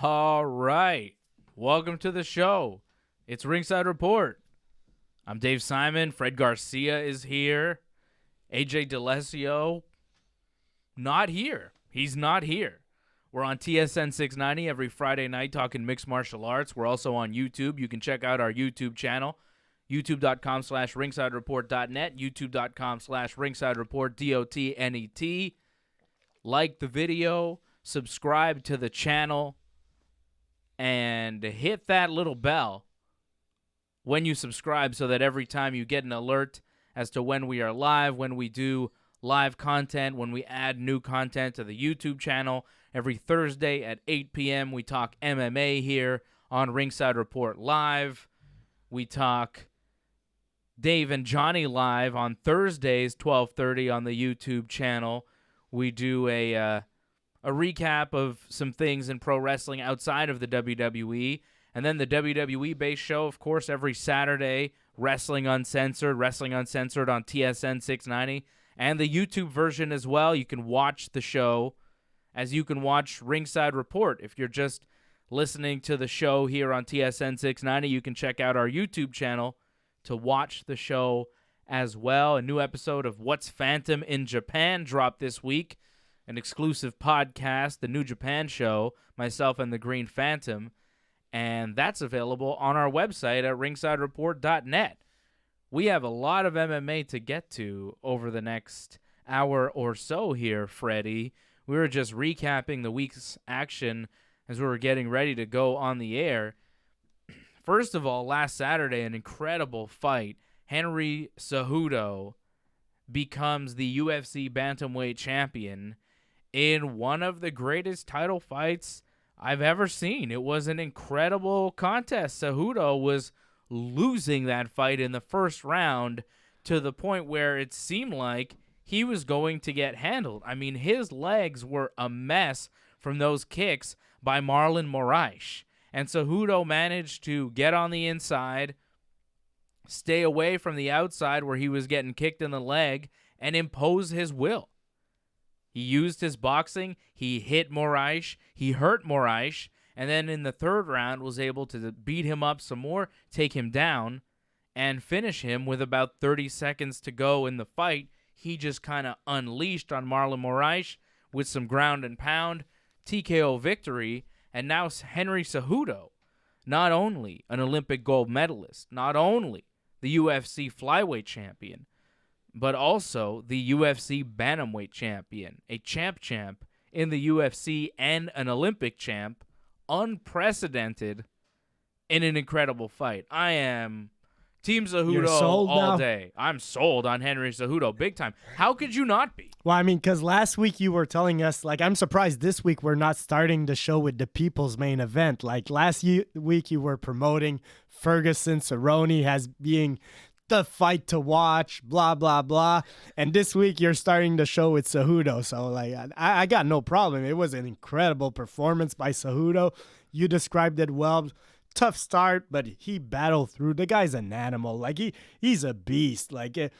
All right. Welcome to the show. It's Ringside Report. I'm Dave Simon. Fred Garcia is here. AJ DeLesio, not here. He's not here. We're on TSN 690 every Friday night talking mixed martial arts. We're also on YouTube. You can check out our YouTube channel, youtube.com/ringsidereport.net, youtube.com/ringsidereport, DOTNET. Like the video, subscribe to the channel, and hit that little bell when you subscribe so that every time you get an alert as to when we are live, when we do live content, when we add new content to the YouTube channel. Every Thursday at 8 p.m. we talk MMA here on Ringside Report Live. We talk Dave and Johnny live on Thursdays, 12:30 on the YouTube channel. We do a recap of some things in pro wrestling outside of the WWE. And then the WWE-based show, of course, every Saturday, Wrestling Uncensored on TSN 690. And the YouTube version as well. You can watch the show as you can watch Ringside Report. If you're just listening to the show here on TSN 690, you can check out our YouTube channel to watch the show as well. A new episode of What's Phantom in Japan dropped this week. An exclusive podcast, the New Japan Show, myself and the Green Phantom. And that's available on our website at ringsidereport.net. We have a lot of MMA to get to over the next hour or so here, Freddie. We were just recapping the week's action as we were getting ready to go on the air. First of all, last Saturday, an incredible fight. Henry Cejudo becomes the UFC bantamweight champion in one of the greatest title fights I've ever seen. It was an incredible contest. Cejudo was losing that fight in the first round to the point where it seemed like he was going to get handled. I mean, his legs were a mess from those kicks by Marlon Moraes. And Cejudo managed to get on the inside, stay away from the outside where he was getting kicked in the leg, and impose his will. He used his boxing, he hit Moraes, he hurt Moraes, and then in the third round was able to beat him up some more, take him down, and finish him with about 30 seconds to go in the fight. He just kind of unleashed on Marlon Moraes with some ground and pound, TKO victory, and now Henry Cejudo, not only an Olympic gold medalist, not only the UFC flyweight champion, but also the UFC bantamweight champion, a champ in the UFC and an Olympic champ, unprecedented in an incredible fight. I am Team Cejudo all day. I'm sold on Henry Cejudo big time. How could you not be? Well, I mean, because last week you were telling us, like, I'm surprised this week we're not starting the show with the people's main event. Like, last week you were promoting Ferguson, Cerrone as being the fight to watch, blah, blah, blah. And this week you're starting the show with Cejudo. So, like, I got no problem. It was an incredible performance by Cejudo. You described it well. Tough start, but he battled through. The guy's an animal. Like, he's a beast. Like, a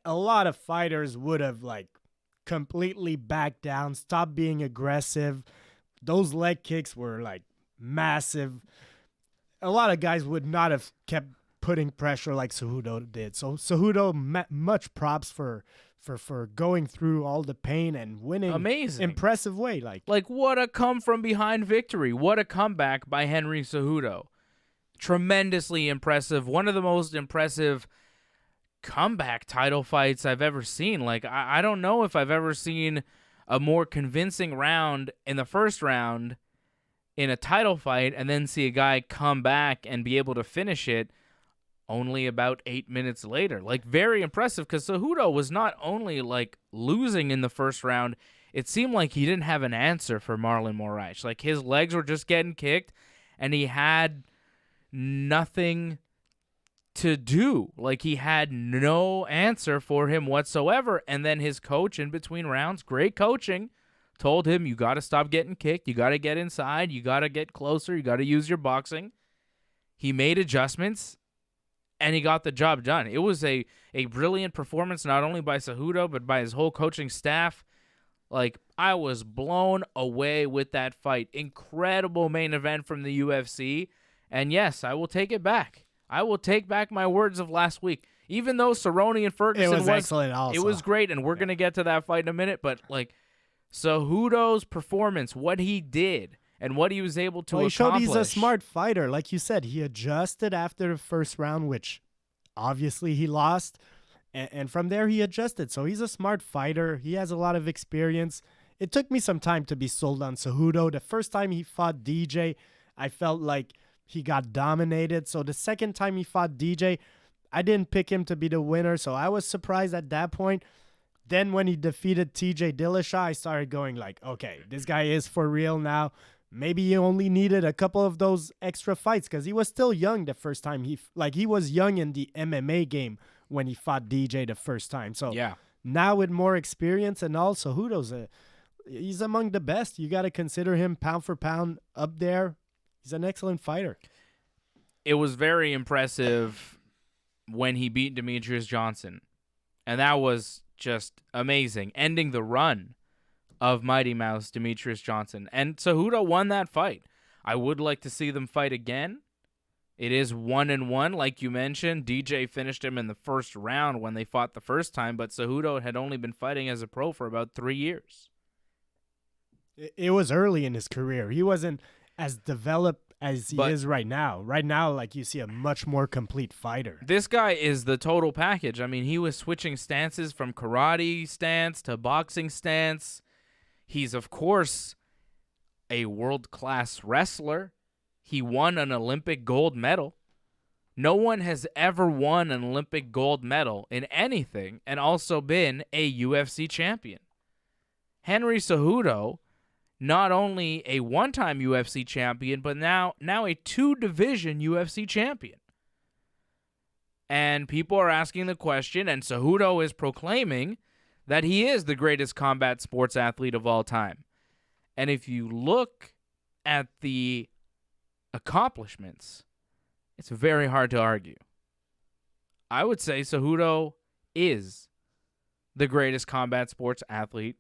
lot of fighters would have, like, completely backed down, stopped being aggressive. Those leg kicks were, like, massive. A lot of guys would not have kept putting pressure like Cejudo did. So Cejudo, much props for going through all the pain and winning. Amazing. Impressive way. Like what a come from behind victory. What a comeback by Henry Cejudo. Tremendously impressive. One of the most impressive comeback title fights I've ever seen. Like, I don't know if I've ever seen a more convincing round in the first round in a title fight and then see a guy come back and be able to finish it only about 8 minutes later. Like, very impressive, because Cejudo was not only, like, losing in the first round, it seemed like he didn't have an answer for Marlon Moraes. Like, his legs were just getting kicked, and he had nothing to do. Like, he had no answer for him whatsoever. And then his coach in between rounds, great coaching, told him, you got to stop getting kicked. You got to get inside. You got to get closer. You got to use your boxing. He made adjustments, and he got the job done. It was a brilliant performance, not only by Cejudo, but by his whole coaching staff. Like, I was blown away with that fight. Incredible main event from the UFC. And yes, I will take it back. I will take back my words of last week. Even though Cerrone and Ferguson It was excellent also. It was great, and we're going to get to that fight in a minute. But, like, Cejudo's performance, what he did, and what he was able to accomplish. He showed he's a smart fighter. Like you said, he adjusted after the first round, which obviously he lost. And from there, he adjusted. So he's a smart fighter. He has a lot of experience. It took me some time to be sold on Cejudo. The first time he fought DJ, I felt like he got dominated. So the second time he fought DJ, I didn't pick him to be the winner. So I was surprised at that point. Then when he defeated TJ Dillashaw, I started going like, okay, this guy is for real now. Maybe he only needed a couple of those extra fights because he was still young the first time. He was young in the MMA game when he fought DJ the first time. So yeah. Now with more experience and all, Cejudo's he's among the best. You got to consider him pound for pound up there. He's an excellent fighter. It was very impressive when he beat Demetrius Johnson. And that was just amazing. Ending the run of Mighty Mouse Demetrius Johnson. And Cejudo won that fight. I would like to see them fight again. It is 1-1, like you mentioned. DJ finished him in the first round when they fought the first time, but Cejudo had only been fighting as a pro for about 3 years. It was early in his career. He wasn't as developed as he is right now. Right now, like, you see a much more complete fighter. This guy is the total package. I mean, he was switching stances from karate stance to boxing stance. He's, of course, a world-class wrestler. He won an Olympic gold medal. No one has ever won an Olympic gold medal in anything and also been a UFC champion. Henry Cejudo, not only a one-time UFC champion, but now a two-division UFC champion. And people are asking the question, and Cejudo is proclaiming that he is the greatest combat sports athlete of all time. And if you look at the accomplishments, it's very hard to argue. I would say Cejudo is the greatest combat sports athlete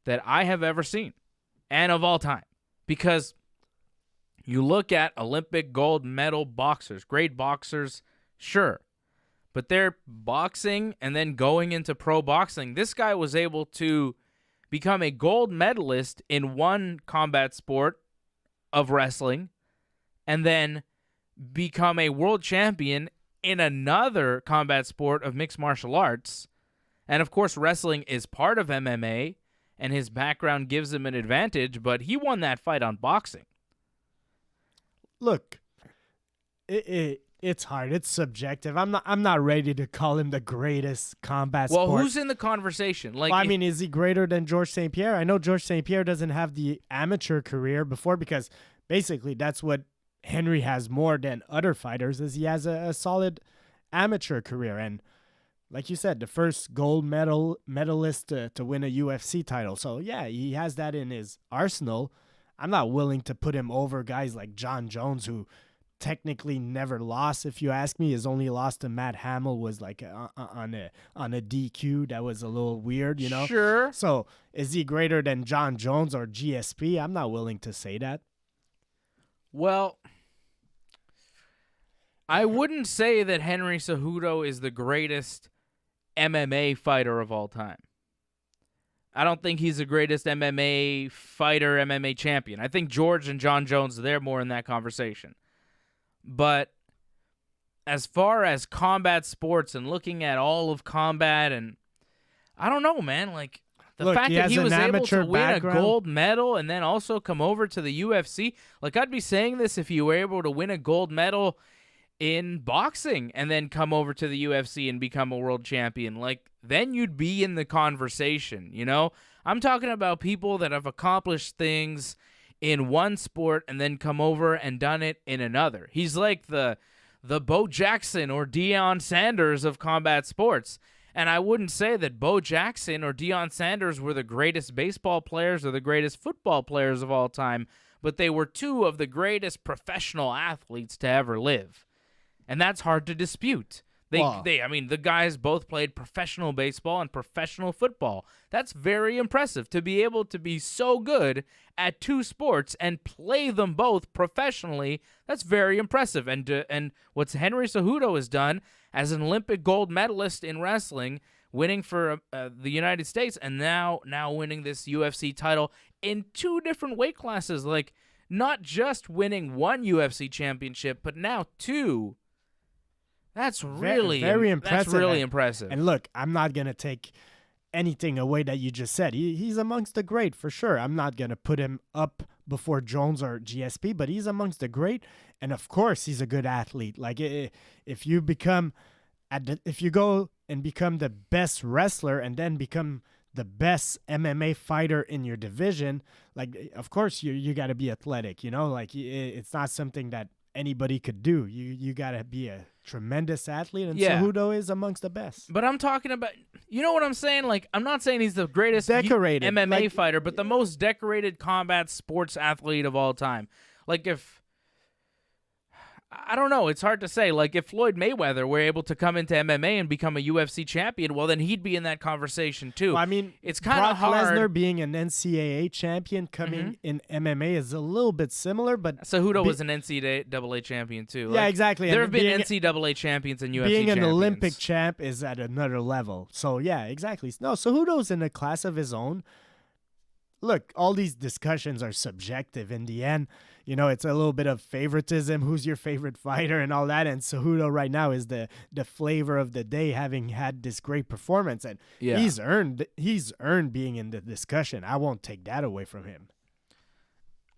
that I have ever seen and of all time. Because you look at Olympic gold medal boxers, great boxers, sure, but they're boxing and then going into pro boxing. This guy was able to become a gold medalist in one combat sport of wrestling and then become a world champion in another combat sport of mixed martial arts. And of course, wrestling is part of MMA, and his background gives him an advantage, but he won that fight on boxing. Look, it's hard. It's subjective. I'm not ready to call him the greatest combat sport. Well, who's in the conversation? Like, well, I mean, is he greater than Georges St. Pierre? I know Georges St. Pierre doesn't have the amateur career before because basically that's what Henry has more than other fighters is he has a solid amateur career. And like you said, the first gold medalist to win a UFC title. So, yeah, he has that in his arsenal. I'm not willing to put him over guys like John Jones, who technically never lost, if you ask me. His only loss to Matt Hamill was like on a DQ. That was a little weird, you know? Sure. So, is he greater than John Jones or GSP? I'm not willing to say that. Well, I wouldn't say that Henry Cejudo is the greatest MMA fighter of all time. I don't think he's the greatest MMA fighter, MMA champion. I think George and John Jones, they're more in that conversation. But as far as combat sports and looking at all of combat, and I don't know, man, like the fact that he was able to win a gold medal and then also come over to the UFC, like I'd be saying this if you were able to win a gold medal in boxing and then come over to the UFC and become a world champion. Like, then you'd be in the conversation, you know? I'm talking about people that have accomplished things in one sport and then come over and done it in another. He's like the Bo Jackson or Deion Sanders of combat sports. And I wouldn't say that Bo Jackson or Deion Sanders were the greatest baseball players or the greatest football players of all time, but they were two of the greatest professional athletes to ever live. And that's hard to dispute. I mean, the guys both played professional baseball and professional football. That's very impressive to be able to be so good at two sports and play them both professionally. That's very impressive. And what Henry Cejudo has done as an Olympic gold medalist in wrestling, winning for the United States, and now winning this UFC title in two different weight classes, like not just winning one UFC championship, but now two. That's really very impressive. That's really impressive. And look, I'm not gonna take anything away that you just said. He's amongst the great for sure. I'm not gonna put him up before Jones or GSP, but he's amongst the great. And of course, he's a good athlete. Like if you go and become the best wrestler and then become the best MMA fighter in your division, like of course you got to be athletic. You know, like it's not something that anybody could do. You got to be a tremendous athlete, and Cejudo is amongst the best. But I'm talking about, you know what I'm saying? Like, I'm not saying he's the greatest decorated MMA fighter, but the most decorated combat sports athlete of all time. Like, I don't know. It's hard to say. Like, if Floyd Mayweather were able to come into MMA and become a UFC champion, well, then he'd be in that conversation too. Well, I mean, it's kind of hard. Brock Lesnar being an NCAA champion coming in MMA is a little bit similar, but Cejudo was an NCAA champion too. Yeah, exactly. There have been NCAA champions and UFC being champions. An Olympic champ is at another level. So, yeah, exactly. No, Cejudo's in a class of his own. Look, all these discussions are subjective in the end. You know, it's a little bit of favoritism, who's your favorite fighter and all that. And Cejudo right now is the flavor of the day, having had this great performance. And he's earned being in the discussion. I won't take that away from him.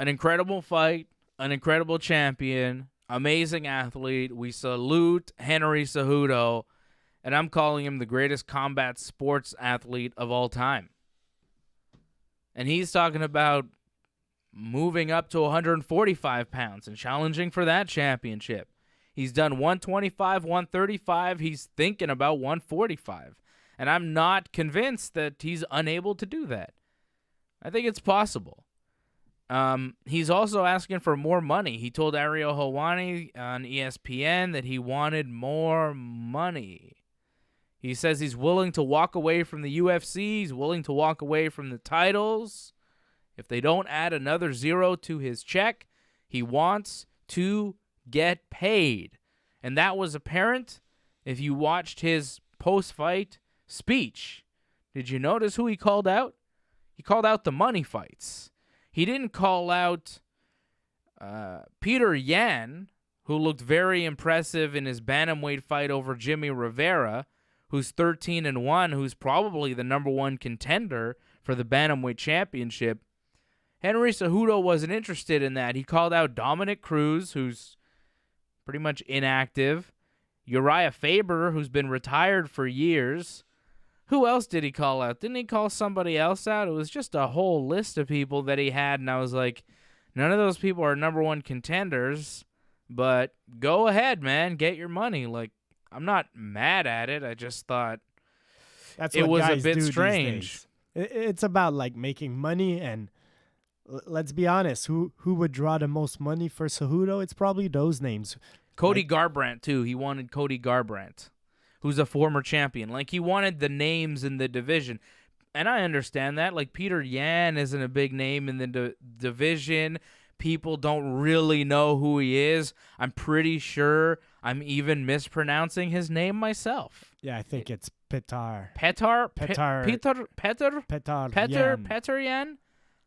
An incredible fight, an incredible champion, amazing athlete. We salute Henry Cejudo, and I'm calling him the greatest combat sports athlete of all time. And he's talking about moving up to 145 pounds and challenging for that championship. He's done 125, 135. He's thinking about 145. And I'm not convinced that he's unable to do that. I think it's possible. He's also asking for more money. He told Ariel Helwani on ESPN that he wanted more money. He says he's willing to walk away from the UFC. He's willing to walk away from the titles. If they don't add another zero to his check, he wants to get paid. And that was apparent if you watched his post-fight speech. Did you notice who he called out? He called out the money fights. He didn't call out Peter Yan, who looked very impressive in his bantamweight fight over Jimmy Rivera, who's 13-1, who's probably the number one contender for the bantamweight championship. Henry Cejudo wasn't interested in that. He called out Dominic Cruz, who's pretty much inactive, Uriah Faber, who's been retired for years. Who else did he call out? Didn't he call somebody else out? It was just a whole list of people that he had, and I was like, none of those people are number one contenders, but go ahead, man, get your money. Like, I'm not mad at it. I just thought it was a bit strange. It's about like making money, and let's be honest, who would draw the most money for Cejudo? It's probably those names. Cody Garbrandt too. He wanted Cody Garbrandt, who's a former champion. Like, he wanted the names in the division. And I understand that. Like, Peter Yan isn't a big name in the division. People don't really know who he is. I'm pretty sure I'm even mispronouncing his name myself. Yeah, I think it's Petar Yan?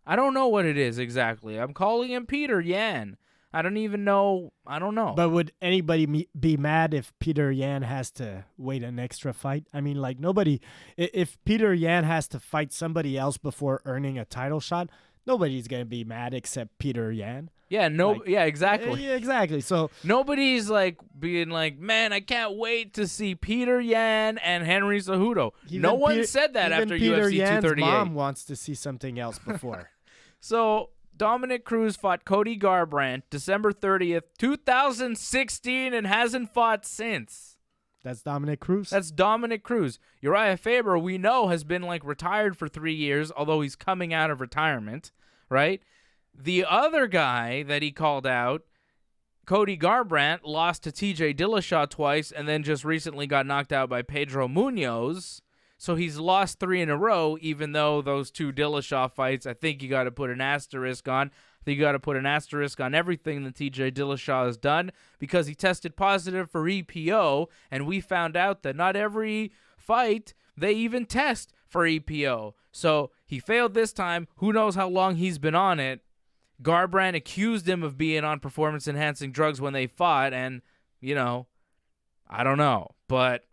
I don't know what it is exactly. I'm calling him Peter Yan. I don't even know. I don't know. But would anybody be mad if Peter Yan has to wait an extra fight? I mean, like, nobody. If Peter Yan has to fight somebody else before earning a title shot, nobody's gonna be mad except Peter Yan. Yeah, yeah, exactly. Yeah, exactly. So nobody's like being like, man, I can't wait to see Peter Yan and Henry Cejudo. No one said that after Peter UFC Yan's 238. Mom wants to see something else before. So Dominic Cruz fought Cody Garbrandt December 30th, 2016, and hasn't fought since. That's Dominic Cruz? That's Dominic Cruz. Uriah Faber, we know, has been like retired for 3 years, although he's coming out of retirement, right? The other guy that he called out Cody Garbrandt lost to TJ Dillashaw twice and then just recently got knocked out by Pedro Munoz. So he's lost 3 in a row, even though those 2 Dillashaw fights, I think you got to put an asterisk on. I think you got to put an asterisk on everything that TJ Dillashaw has done because he tested positive for EPO, and we found out that not every fight they even test for EPO. So he failed this time. Who knows how long he's been on it. Garbrandt accused him of being on performance-enhancing drugs when they fought, and, I don't know. But,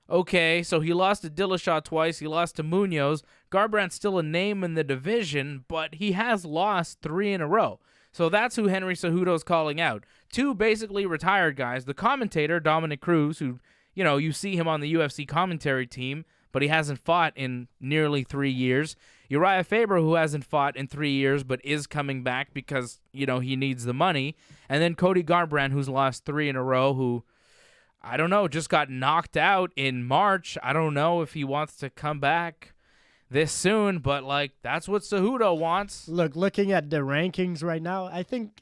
okay, so he lost to Dillashaw twice. He lost to Munoz. Garbrandt's still a name in the division, but he has lost 3 in a row. So that's who Henry Cejudo's calling out. 2 basically retired guys. The commentator, Dominic Cruz, who, you see him on the UFC commentary team, but he hasn't fought in nearly 3 years. Uriah Faber, who hasn't fought in 3 years but is coming back because, he needs the money. And then Cody Garbrandt, who's lost 3 in a row, who, I don't know, just got knocked out in March. I don't know if he wants to come back this soon, but, that's what Cejudo wants. Looking at the rankings right now, I think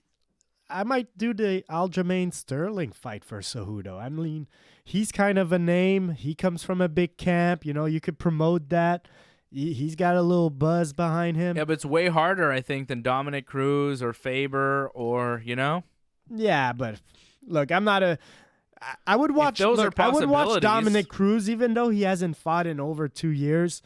I might do the Aljamain Sterling fight for Cejudo. I mean, he's kind of a name. He comes from a big camp. You could promote that. He's got a little buzz behind him. Yeah, but it's way harder, I think, than Dominic Cruz or Faber or, Yeah, but look, I'm not a... I would watch. If those are I would watch possibilities. Dominic Cruz, even though he hasn't fought in over 2 years.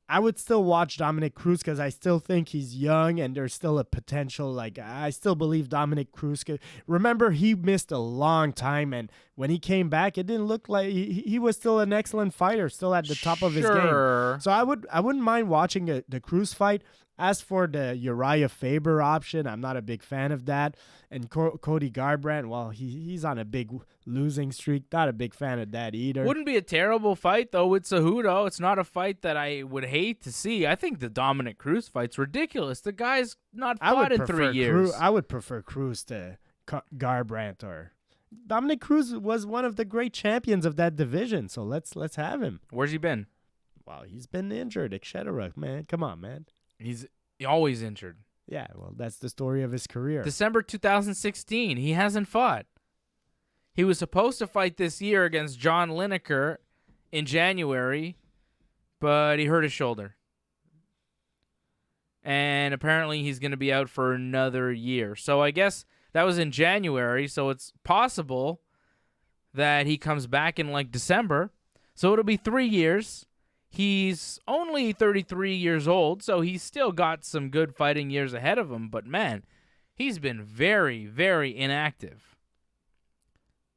I would still watch Dominic Cruz because I still think he's young and there's still a potential. I still believe Dominic Cruz could. Remember, he missed a long time, and when he came back, it didn't look like he was still an excellent fighter, still at the top of his game. So I wouldn't mind watching the Cruz fight. As for the Uriah Faber option, I'm not a big fan of that. And Cody Garbrandt, well, he's on a big losing streak. Not a big fan of that either. Wouldn't be a terrible fight, though, with Cejudo. It's not a fight that I would hate to see. I think the Dominic Cruz fight's ridiculous. The guy's not fought in 3 years. I would prefer Cruz to Garbrandt or... Dominic Cruz was one of the great champions of that division, so let's have him. Where's he been? Well, he's been injured, etc. Man, come on, man. He's always injured. Yeah, well, that's the story of his career. December 2016, he hasn't fought. He was supposed to fight this year against John Lineker in January, but he hurt his shoulder. And apparently he's going to be out for another year. So I guess that was in January, so it's possible that he comes back in December. So it'll be 3 years. He's only 33 years old, so he's still got some good fighting years ahead of him. But, man, he's been very, very inactive.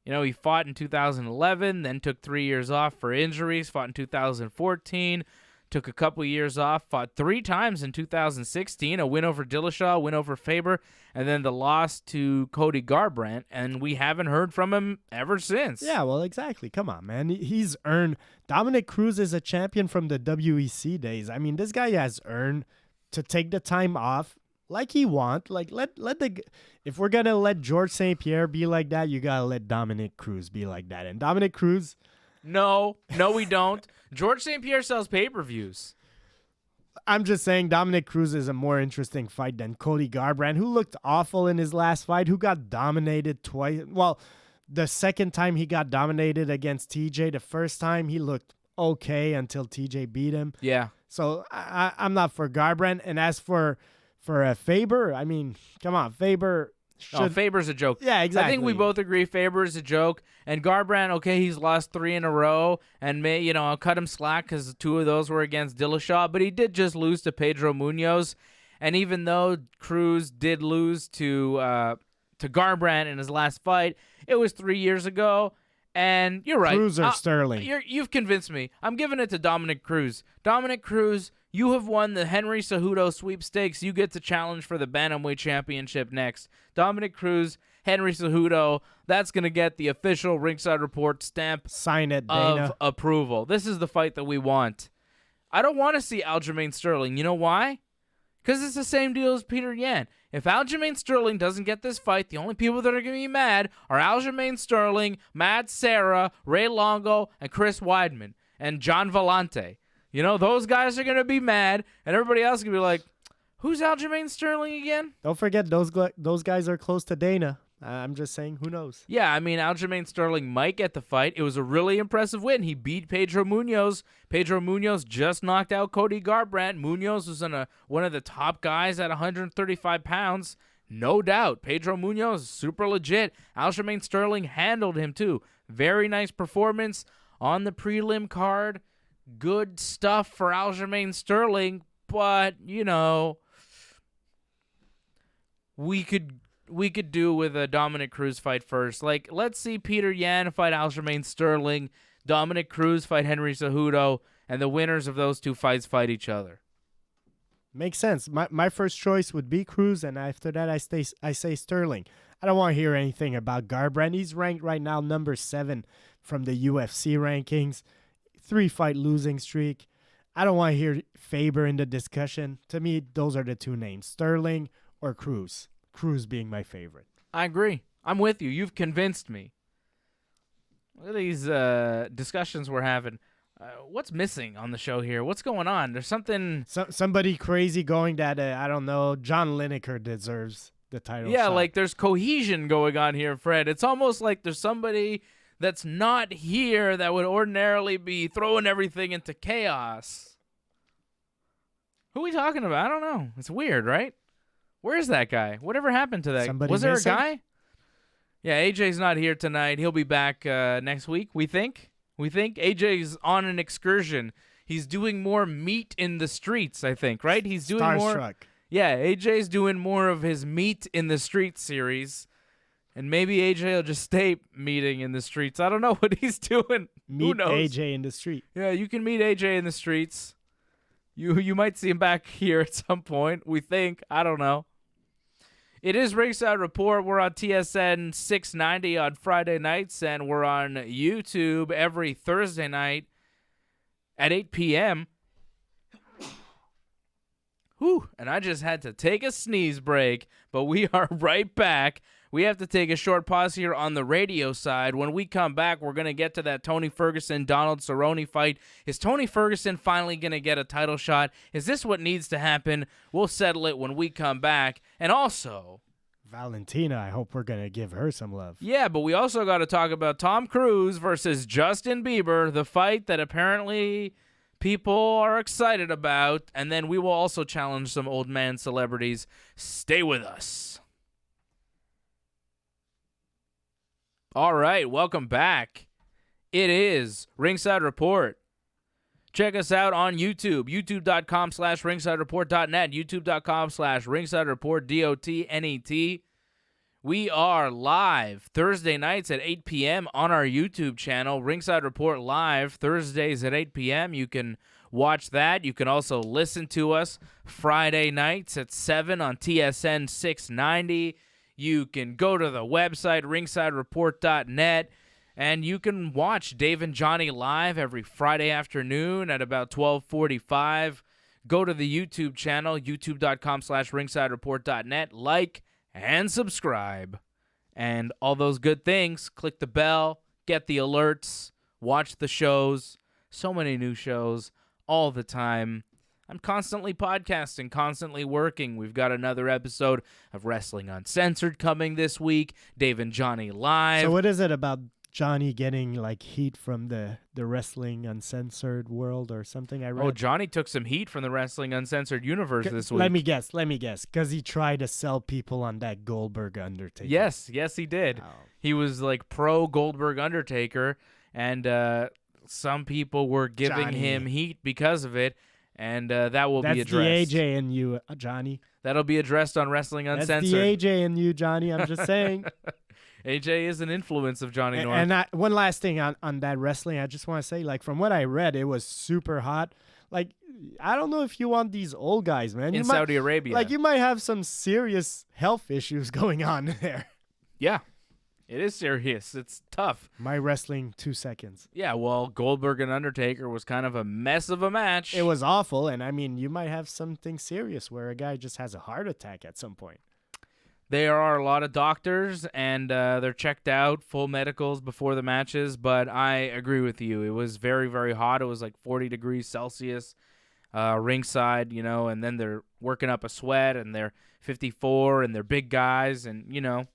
He fought in 2011, then took 3 years off for injuries, fought in 2014, took a couple years off, fought 3 times in 2016, a win over Dillashaw, a win over Faber, and then the loss to Cody Garbrandt, and we haven't heard from him ever since. Yeah, well, exactly. Come on, man. He's earned... Dominic Cruz is a champion from the WEC days. I mean, this guy has earned to take the time off like he wants. If we're going to let George St. Pierre be like that, you got to let Dominic Cruz be like that. And Dominic Cruz... No, we don't. George St. Pierre sells pay-per-views. I'm just saying Dominic Cruz is a more interesting fight than Cody Garbrandt, who looked awful in his last fight, who got dominated twice. Well, the second time he got dominated against TJ, the first time he looked okay until TJ beat him. Yeah. So I'm not for Garbrandt. And as for Faber, I mean, come on, Faber... Faber's a joke. Yeah, exactly. I think we both agree Faber is a joke. And Garbrandt, okay, he's lost 3 in a row. And, I'll cut him slack because 2 of those were against Dillashaw. But he did just lose to Pedro Munoz. And even though Cruz did lose to Garbrandt in his last fight, it was 3 years ago. And you're right. Cruz or Sterling? You've convinced me. I'm giving it to Dominic Cruz. Dominic Cruz, you have won the Henry Cejudo sweepstakes. You get to challenge for the Bantamweight Championship next. Dominic Cruz, Henry Cejudo, that's going to get the official Ringside Report stamp Sign it, Dana. of approval. This is the fight that we want. I don't want to see Aljamain Sterling. You know why? Because it's the same deal as Peter Yan. If Aljamain Sterling doesn't get this fight, the only people that are going to be mad are Aljamain Sterling, Matt Serra, Ray Longo, and Chris Weidman, and John Vellante. Those guys are going to be mad, and everybody else is going to be like, who's Aljamain Sterling again? Don't forget, those guys are close to Dana. I'm just saying, who knows? Yeah, I mean, Aljamain Sterling might get the fight. It was a really impressive win. He beat Pedro Munoz. Pedro Munoz just knocked out Cody Garbrandt. Munoz was one of the top guys at 135 pounds. No doubt. Pedro Munoz, super legit. Aljamain Sterling handled him, too. Very nice performance on the prelim card. Good stuff for Aljamain Sterling, but, we could do with a Dominic Cruz fight first. Like, let's see Peter Yan fight Aljamain Sterling, Dominic Cruz fight Henry Cejudo, and the winners of those two fights fight each other. Makes sense. My first choice would be Cruz, and after that I say Sterling. I don't want to hear anything about Garbrandt. He's ranked right now number 7 from the UFC rankings. 3-fight losing streak. I don't want to hear Faber in the discussion. To me, those are the two names, Sterling or Cruz. Cruz being my favorite. I agree. I'm with you. You've convinced me. Look at these discussions we're having. What's missing on the show here? What's going on? There's something... Somebody crazy going that, I don't know, John Lineker deserves the title shot. Like there's cohesion going on here, Fred. It's almost like there's somebody that's not here that would ordinarily be throwing everything into chaos. Who are we talking about? I don't know. It's weird, right? Where's that guy? Whatever happened to that? Somebody Was there missing? a guy? Yeah, AJ's not here tonight. He'll be back next week, we think. AJ's on an excursion. He's doing more meat in the streets, I think, right? He's doing more. Starstruck. Yeah, AJ's doing more of his meat in the streets series. And maybe AJ will just stay meeting in the streets. I don't know what he's doing. Who Meet knows? AJ in the street. Yeah, you can meet AJ in the streets. You might see him back here at some point, we think. I don't know. It is Ringside Report. We're on TSN 690 on Friday nights, and we're on YouTube every Thursday night at 8 p.m. Whew, and I just had to take a sneeze break, but we are right back. We have to take a short pause here on the radio side. When we come back, we're going to get to that Tony Ferguson-Donald Cerrone fight. Is Tony Ferguson finally going to get a title shot? Is this what needs to happen? We'll settle it when we come back. And also... Valentina, I hope we're going to give her some love. Yeah, but we also got to talk about Tom Cruise versus Justin Bieber, the fight that apparently people are excited about. And then we will also challenge some old man celebrities. Stay with us. All right, welcome back. It is Ringside Report. Check us out on YouTube, youtube.com/ringsidereport.net, youtube.com/ringsidereport.net. We are live Thursday nights at 8 p.m. on our YouTube channel, Ringside Report Live, Thursdays at 8 p.m. You can watch that. You can also listen to us Friday nights at 7 on TSN 690. You can go to the website, ringsidereport.net, and you can watch Dave and Johnny live every Friday afternoon at about 12:45. Go to the YouTube channel, youtube.com/ringsidereport.net, like and subscribe. And all those good things. Click the bell, get the alerts, watch the shows. So many new shows all the time. I'm constantly podcasting, constantly working. We've got another episode of Wrestling Uncensored coming this week. Dave and Johnny live. So what is it about Johnny getting like heat from the Wrestling Uncensored world or something? I read. Oh, Johnny took some heat from the Wrestling Uncensored universe this week. Let me guess. Because he tried to sell people on that Goldberg Undertaker. Yes, he did. Oh. He was like pro Goldberg Undertaker, and some people were giving him heat because of it. And that will be addressed. That's the AJ in you, Johnny. That'll be addressed on Wrestling Uncensored. That's the AJ in you, Johnny. I'm just saying. AJ is an influence of Johnny North. And one last thing on that wrestling, I just want to say, like, from what I read, it was super hot. Like, I don't know if you want these old guys, man. In Saudi Arabia. Like, you might have some serious health issues going on there. Yeah. It is serious. It's tough. My wrestling 2 seconds. Yeah, well, Goldberg and Undertaker was kind of a mess of a match. It was awful, and I mean, you might have something serious where a guy just has a heart attack at some point. There are a lot of doctors, and they're checked out, full medicals before the matches, but I agree with you. It was very, very hot. It was like 40 degrees Celsius ringside, and then they're working up a sweat, and they're 54, and they're big guys, and,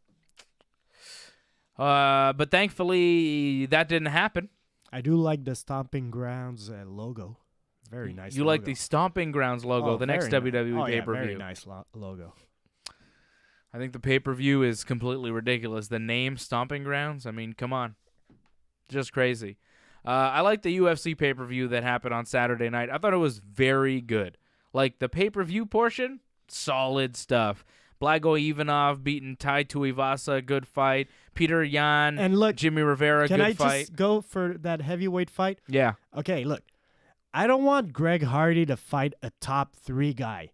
But thankfully, that didn't happen. I do like the Stomping Grounds logo. Very nice. You logo. like the Stomping Grounds logo, the next WWE pay-per-view. Very nice logo. I think the pay-per-view is completely ridiculous. The name Stomping Grounds, I mean, come on. Just crazy. I like the UFC pay-per-view that happened on Saturday night. I thought it was very good. Like, the pay-per-view portion, solid stuff. Blago Ivanov beating Tai Tuivasa, good fight. Peter Yan, and look, Jimmy Rivera, good fight. Can I just go for that heavyweight fight? Yeah. Okay, look. I don't want Greg Hardy to fight a top 3 guy.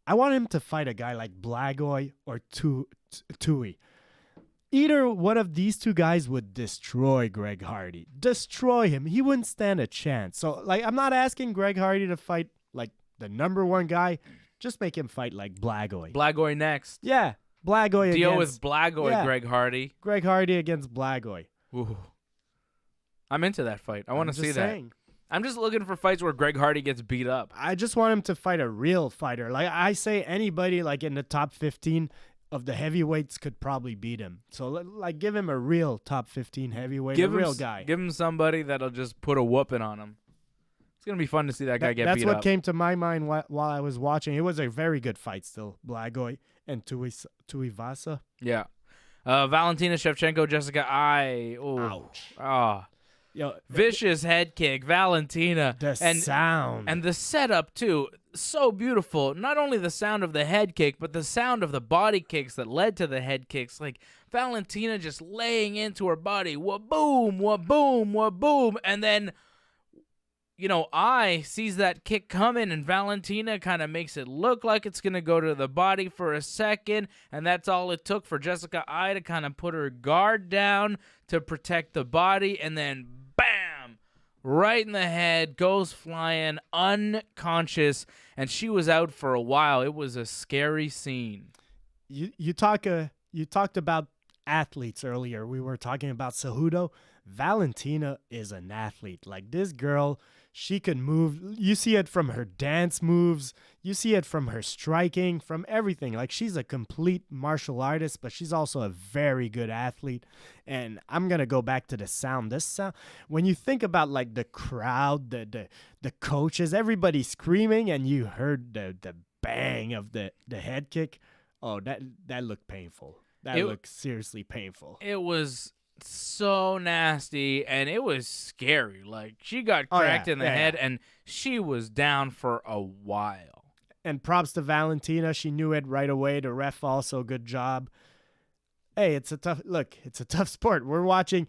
I want him to fight a guy like Blagoy or Tui. Either one of these 2 guys would destroy Greg Hardy. Destroy him. He wouldn't stand a chance. So, like, I'm not asking Greg Hardy to fight, like, the number 1 guy. Just make him fight like Blagoy. Blagoy next. Yeah, Blagoy Deal against... with Blagoy, yeah. Greg Hardy. Greg Hardy against Blagoy. Ooh. I'm into that fight. I want to see saying. that. I'm just looking for fights where Greg Hardy gets beat up. I just want him to fight a real fighter. Like I say, anybody like in the top 15 of the heavyweights could probably beat him. So like, give him a real top 15 heavyweight, a real guy. Give him somebody that'll just put a whooping on him. It's gonna be fun to see that guy get beat up. That's what came to my mind while I was watching. It was a very good fight still. Blagoy and Tuivasa. Yeah. Valentina Shevchenko, Jessica Ai. Ooh. Ouch. Ah. Yo, vicious head kick, Valentina. Sound. And the setup, too, so beautiful. Not only the sound of the head kick, but the sound of the body kicks that led to the head kicks. Like, Valentina just laying into her body. Wa-boom, wa-boom, wa-boom. And then, Ai sees that kick coming, and Valentina kind of makes it look like it's going to go to the body for a second. And that's all it took for Jessica Ai to kind of put her guard down to protect the body. And then bam, right in the head, goes flying, unconscious, and she was out for a while. It was a scary scene. You talked about athletes earlier. We were talking about Cejudo. Valentina is an athlete. Like, this girl, she can move. You see it from her dance moves. You see it from her striking, from everything. Like, she's a complete martial artist, but she's also a very good athlete. And I'm going to go back to the sound. This sound, when you think about, like, the crowd, the coaches, everybody screaming, and you heard the bang of the head kick, oh, that looked painful. That looked seriously painful. It was so nasty, and it was scary. Like, she got cracked in the head, and she was down for a while. And props to Valentina. She knew it right away. The ref also, good job. Hey, it's a tough sport. We're watching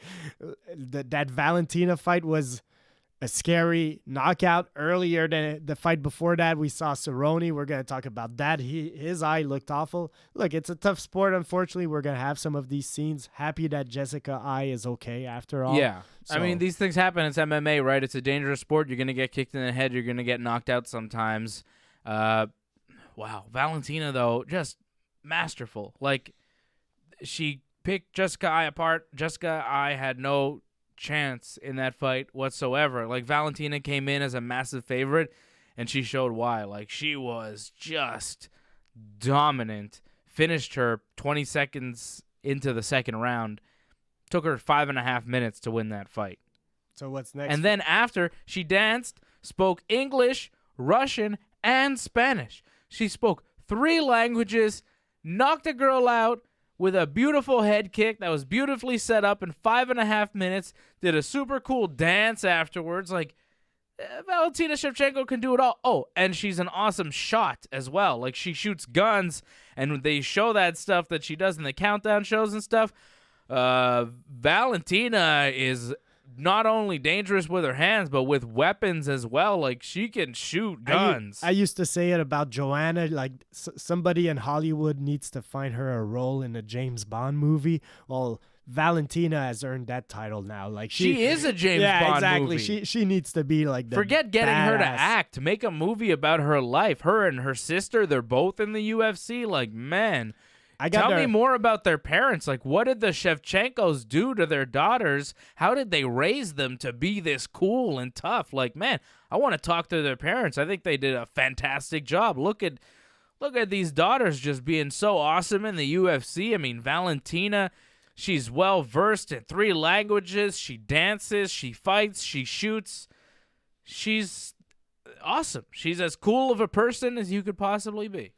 that Valentina fight was a scary knockout. Earlier than the fight before that, we saw Cerrone. We're going to talk about that. His eye looked awful. Look, it's a tough sport. Unfortunately, we're going to have some of these scenes. Happy that Jessica Ai is okay after all. Yeah. So, I mean, these things happen. It's MMA, right? It's a dangerous sport. You're going to get kicked in the head. You're going to get knocked out sometimes. Wow. Valentina, though, just masterful. Like, she picked Jessica Ai apart. Jessica Ai had no chance in that fight whatsoever. Like, Valentina came in as a massive favorite, and she showed why. Like, she was just dominant. Finished her 20 seconds into the second round. Took her 5.5 minutes to win that fight. So what's next? And then after, she danced, spoke English, Russian, and Spanish. She spoke 3 languages, knocked a girl out with a beautiful head kick that was beautifully set up in 5.5 minutes, did a super cool dance afterwards. Like, Valentina Shevchenko can do it all. Oh, and she's an awesome shot as well. Like, she shoots guns, and they show that stuff that she does in the countdown shows and stuff. Valentina is not only dangerous with her hands, but with weapons as well. Like, she can shoot guns. I used to say it about Joanna, like, somebody in Hollywood needs to find her a role in a James Bond movie. Well, Valentina has earned that title now. Like, she is a James Bond movie. She needs to be like the Forget getting badass. her to act. Make a movie about her life. Her and her sister, they're both in the UFC. Like, man, tell me more about their parents. Like, what did the Shevchenkos do to their daughters? How did they raise them to be this cool and tough? Like, man, I want to talk to their parents. I think they did a fantastic job. Look at these daughters just being so awesome in the UFC. I mean, Valentina, She's well versed in 3 languages. She dances, she fights, she shoots. She's awesome. She's as cool of a person as you could possibly be.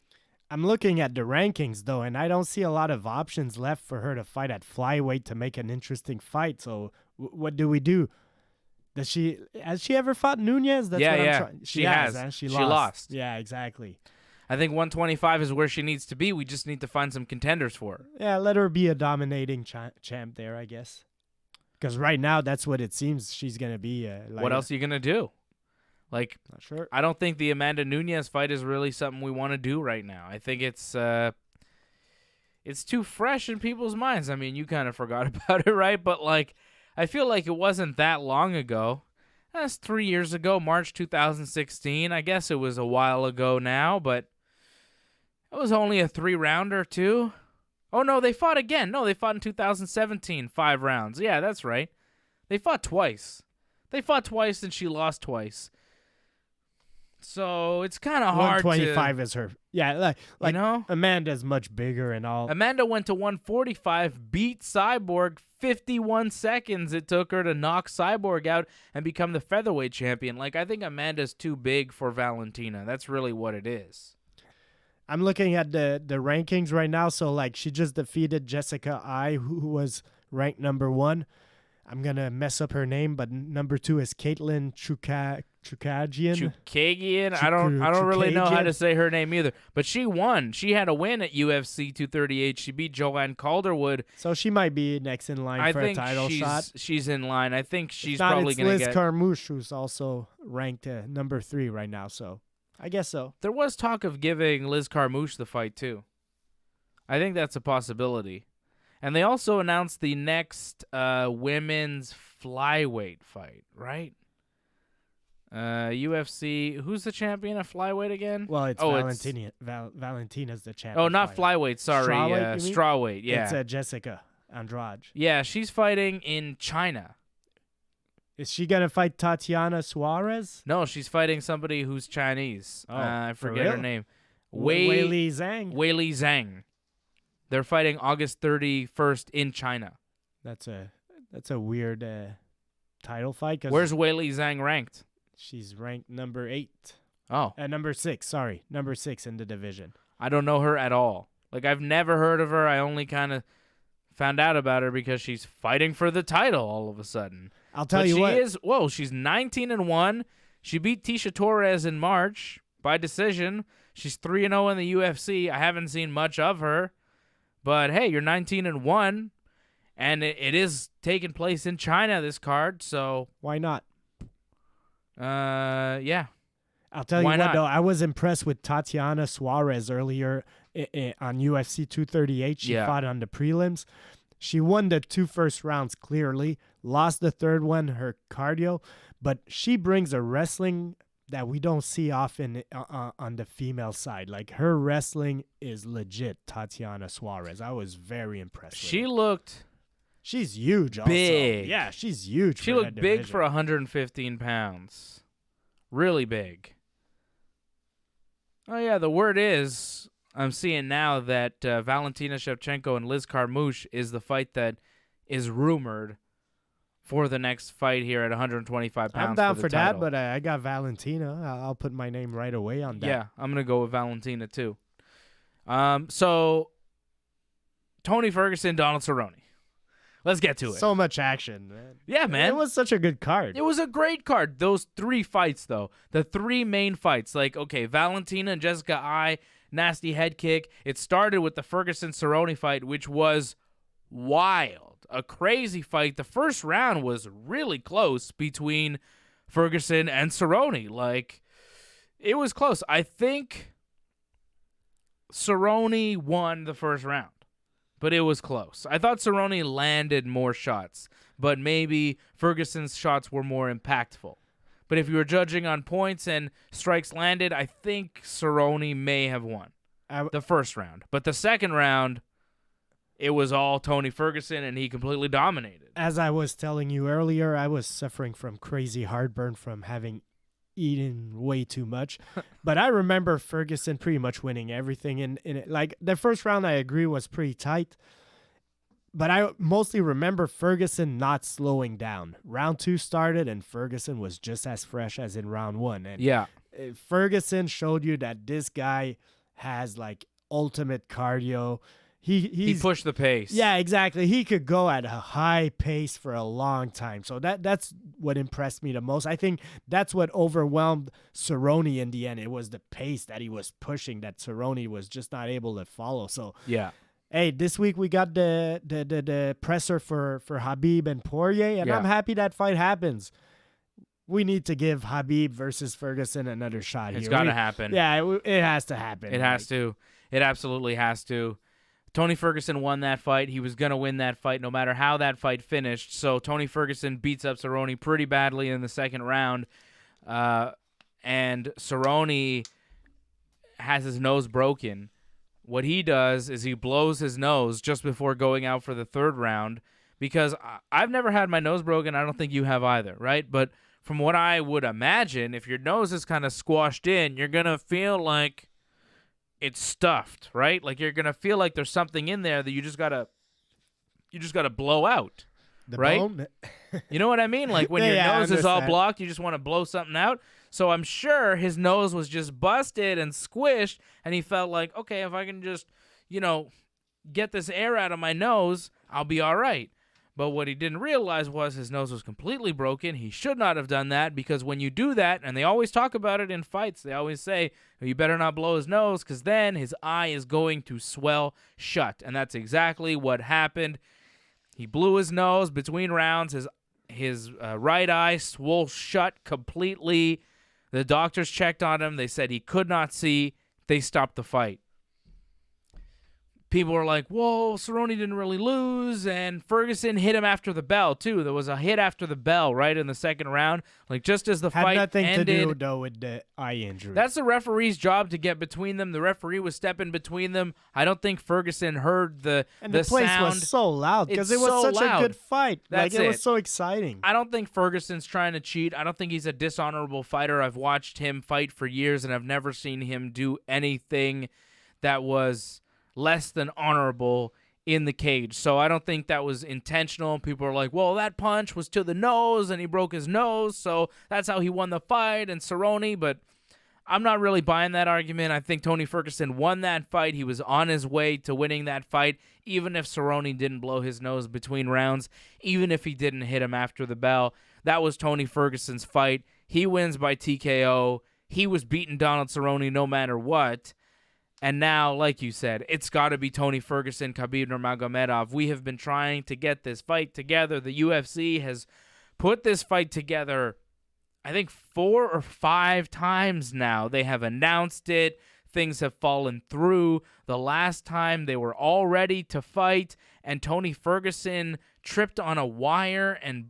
I'm looking at the rankings, though, and I don't see a lot of options left for her to fight at flyweight to make an interesting fight. So what do we do? Has she ever fought Nunez? That's Yeah, what yeah. I'm trying. She has. Huh? She lost. Yeah, exactly. I think 125 is where she needs to be. We just need to find some contenders for her. Yeah, let her be a dominating champ there, I guess. Because right now, that's what it seems she's going to be. What else are you going to do? Like, not sure. I don't think the Amanda Nunez fight is really something we want to do right now. I think it's too fresh in people's minds. I mean, you kind of forgot about it, right? But, like, I feel like it wasn't that long ago. That's 3 years ago, March 2016. I guess it was a while ago now, but it was only a 3-rounder, too. Oh, no, they fought again. No, they fought in 2017, 5 rounds. Yeah, that's right. They fought twice. They fought twice, and she lost twice. So it's kind of hard 125 is her. Yeah, like you know? Amanda's much bigger and all. Amanda went to 145, beat Cyborg 51 seconds. It took her to knock Cyborg out and become the featherweight champion. Like, I think Amanda's too big for Valentina. That's really what it is. I'm looking at the rankings right now. So, like, she just defeated Jessica Ai, who was ranked number 1. I'm going to mess up her name, but number 2 is Caitlin Chukagian. Chukagian? I don't really know how to say her name either. But she won. She had a win at UFC 238. She beat Joanne Calderwood. So she might be next in line for a title shot. She's in line. I think she's not, probably going to get... Liz Carmouche, who's also ranked number 3 right now. So I guess so. There was talk of giving Liz Carmouche the fight, too. I think that's a possibility. And they also announced the next women's flyweight fight, right? UFC. Who's the champion of flyweight again? Well, it's Valentina. Valentina's the champion. Oh, not flyweight. Sorry, strawweight. Yeah, it's Jessica Andrade. Yeah, she's fighting in China. Is she gonna fight Tatiana Suarez? No, she's fighting somebody who's Chinese. Oh, I forget her name. Weili Zhang. Weili Zhang. They're fighting August 31st in China. That's a weird title fight. Where's Weili Zhang ranked? She's ranked number 8. Oh. Number 6, sorry. Number 6 in the division. I don't know her at all. Like, I've never heard of her. I only kind of found out about her because she's fighting for the title all of a sudden. I'll tell you what. She's 19-1. She beat Tisha Torres in March by decision. She's 3-0 in the UFC. I haven't seen much of her. But, hey, you're 19-1, and it is taking place in China, this card, so... Why not? Yeah. I'll tell you what, though. I was impressed with Tatiana Suarez earlier on UFC 238. She fought on the prelims. She won the 2 first rounds clearly, lost the third one, her cardio, but she brings a wrestling that we don't see often on the female side. Like, her wrestling is legit, Tatiana Suarez. I was very impressed with her. She's huge also. Big. Yeah, she's huge. She looked big for 115 pounds. Really big. Oh, yeah, the word is, I'm seeing now that Valentina Shevchenko and Liz Carmouche is the fight that is rumored for the next fight here at 125 pounds. I'm down for that, but I got Valentina. I'll put my name right away on that. Yeah, I'm going to go with Valentina, too. So, Tony Ferguson, Donald Cerrone. Let's get to it. So much action, man. Yeah, man. It was such a good card. It was a great card. Those 3 fights, though. The 3 main fights. Like, okay, Valentina and Jessica Ai, nasty head kick. It started with the Ferguson-Cerrone fight, which was wild. A crazy fight. The first round was really close between Ferguson and Cerrone. Like, it was close. I think Cerrone won the first round, but it was close. I thought Cerrone landed more shots, but maybe Ferguson's shots were more impactful. But if you were judging on points and strikes landed, I think Cerrone may have won the first round. But the second round, it was all Tony Ferguson, and he completely dominated. As I was telling you earlier, I was suffering from crazy heartburn from having eaten way too much. But I remember Ferguson pretty much winning everything. And like, the first round, I agree, was pretty tight. But I mostly remember Ferguson not slowing down. Round 2 started, and Ferguson was just as fresh as in round 1. And Yeah. Ferguson showed you that this guy has like ultimate cardio. He pushed the pace. Yeah, exactly. He could go at a high pace for a long time. So that's what impressed me the most. I think that's what overwhelmed Cerrone in the end. It was the pace that he was pushing that Cerrone was just not able to follow. So yeah. Hey, this week we got the presser for Khabib and Poirier, and I'm happy that fight happens. We need to give Khabib versus Ferguson another shot here. It's got to happen. Yeah, it has to happen. It has to. It absolutely has to. Tony Ferguson won that fight. He was going to win that fight no matter how that fight finished. So Tony Ferguson beats up Cerrone pretty badly in the second round. And Cerrone has his nose broken. What he does is he blows his nose just before going out for the third round, because I've never had my nose broken. I don't think you have either, right? But from what I would imagine, if your nose is kind of squashed in, you're going to feel like it's stuffed, right? Like you're going to feel like there's something in there that you just got to blow out, right? Bone? You know what I mean? Like when your nose is all blocked, you just want to blow something out. So I'm sure his nose was just busted and squished, and he felt like, okay, if I can just, get this air out of my nose, I'll be all right. But what he didn't realize was his nose was completely broken. He should not have done that, because when you do that, and they always talk about it in fights, they always say, you better not blow his nose, because then his eye is going to swell shut. And that's exactly what happened. He blew his nose between rounds. His right eye swole shut completely. The doctors checked on him. They said he could not see. They stopped the fight. People were like, whoa, Cerrone didn't really lose, and Ferguson hit him after the bell, too. There was a hit after the bell right in the second round, like just as the fight ended. Had nothing to do, though, with the eye injury. That's the referee's job to get between them. The referee was stepping between them. I don't think Ferguson heard the place sound. Was so loud because it was so such loud. A good fight. That's it was so exciting. I don't think Ferguson's trying to cheat. I don't think he's a dishonorable fighter. I've watched him fight for years, and I've never seen him do anything that was less than honorable in the cage. So I don't think that was intentional. People are like, well, that punch was to the nose and he broke his nose, so that's how he won the fight, and Cerrone. But I'm not really buying that argument. I think Tony Ferguson won that fight. He was on his way to winning that fight, even if Cerrone didn't blow his nose between rounds, even if he didn't hit him after the bell. That was Tony Ferguson's fight. He wins by TKO. He was beating Donald Cerrone no matter what. And now, like you said, it's got to be Tony Ferguson, Khabib Nurmagomedov. We have been trying to get this fight together. The UFC has put this fight together, I think, 4 or 5 times now. They have announced it. Things have fallen through. The last time they were all ready to fight, and Tony Ferguson tripped on a wire and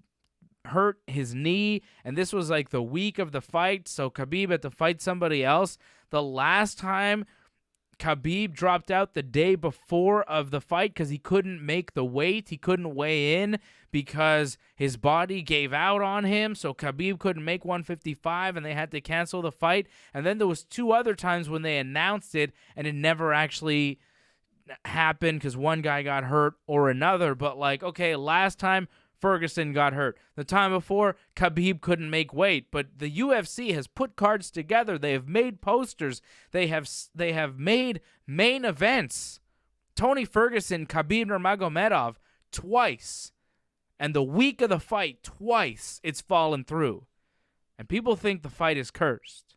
hurt his knee. And this was like the week of the fight, so Khabib had to fight somebody else. The last time Khabib dropped out the day before of the fight because he couldn't make the weight. He couldn't weigh in because his body gave out on him. So Khabib couldn't make 155 and they had to cancel the fight. And then there was 2 other times when they announced it and it never actually happened because one guy got hurt or another. But like, okay, last time Ferguson got hurt. The time before, Khabib couldn't make weight. But the UFC has put cards together. They have made posters. They have made main events. Tony Ferguson, Khabib Nurmagomedov, twice. And the week of the fight, twice, it's fallen through. And people think the fight is cursed.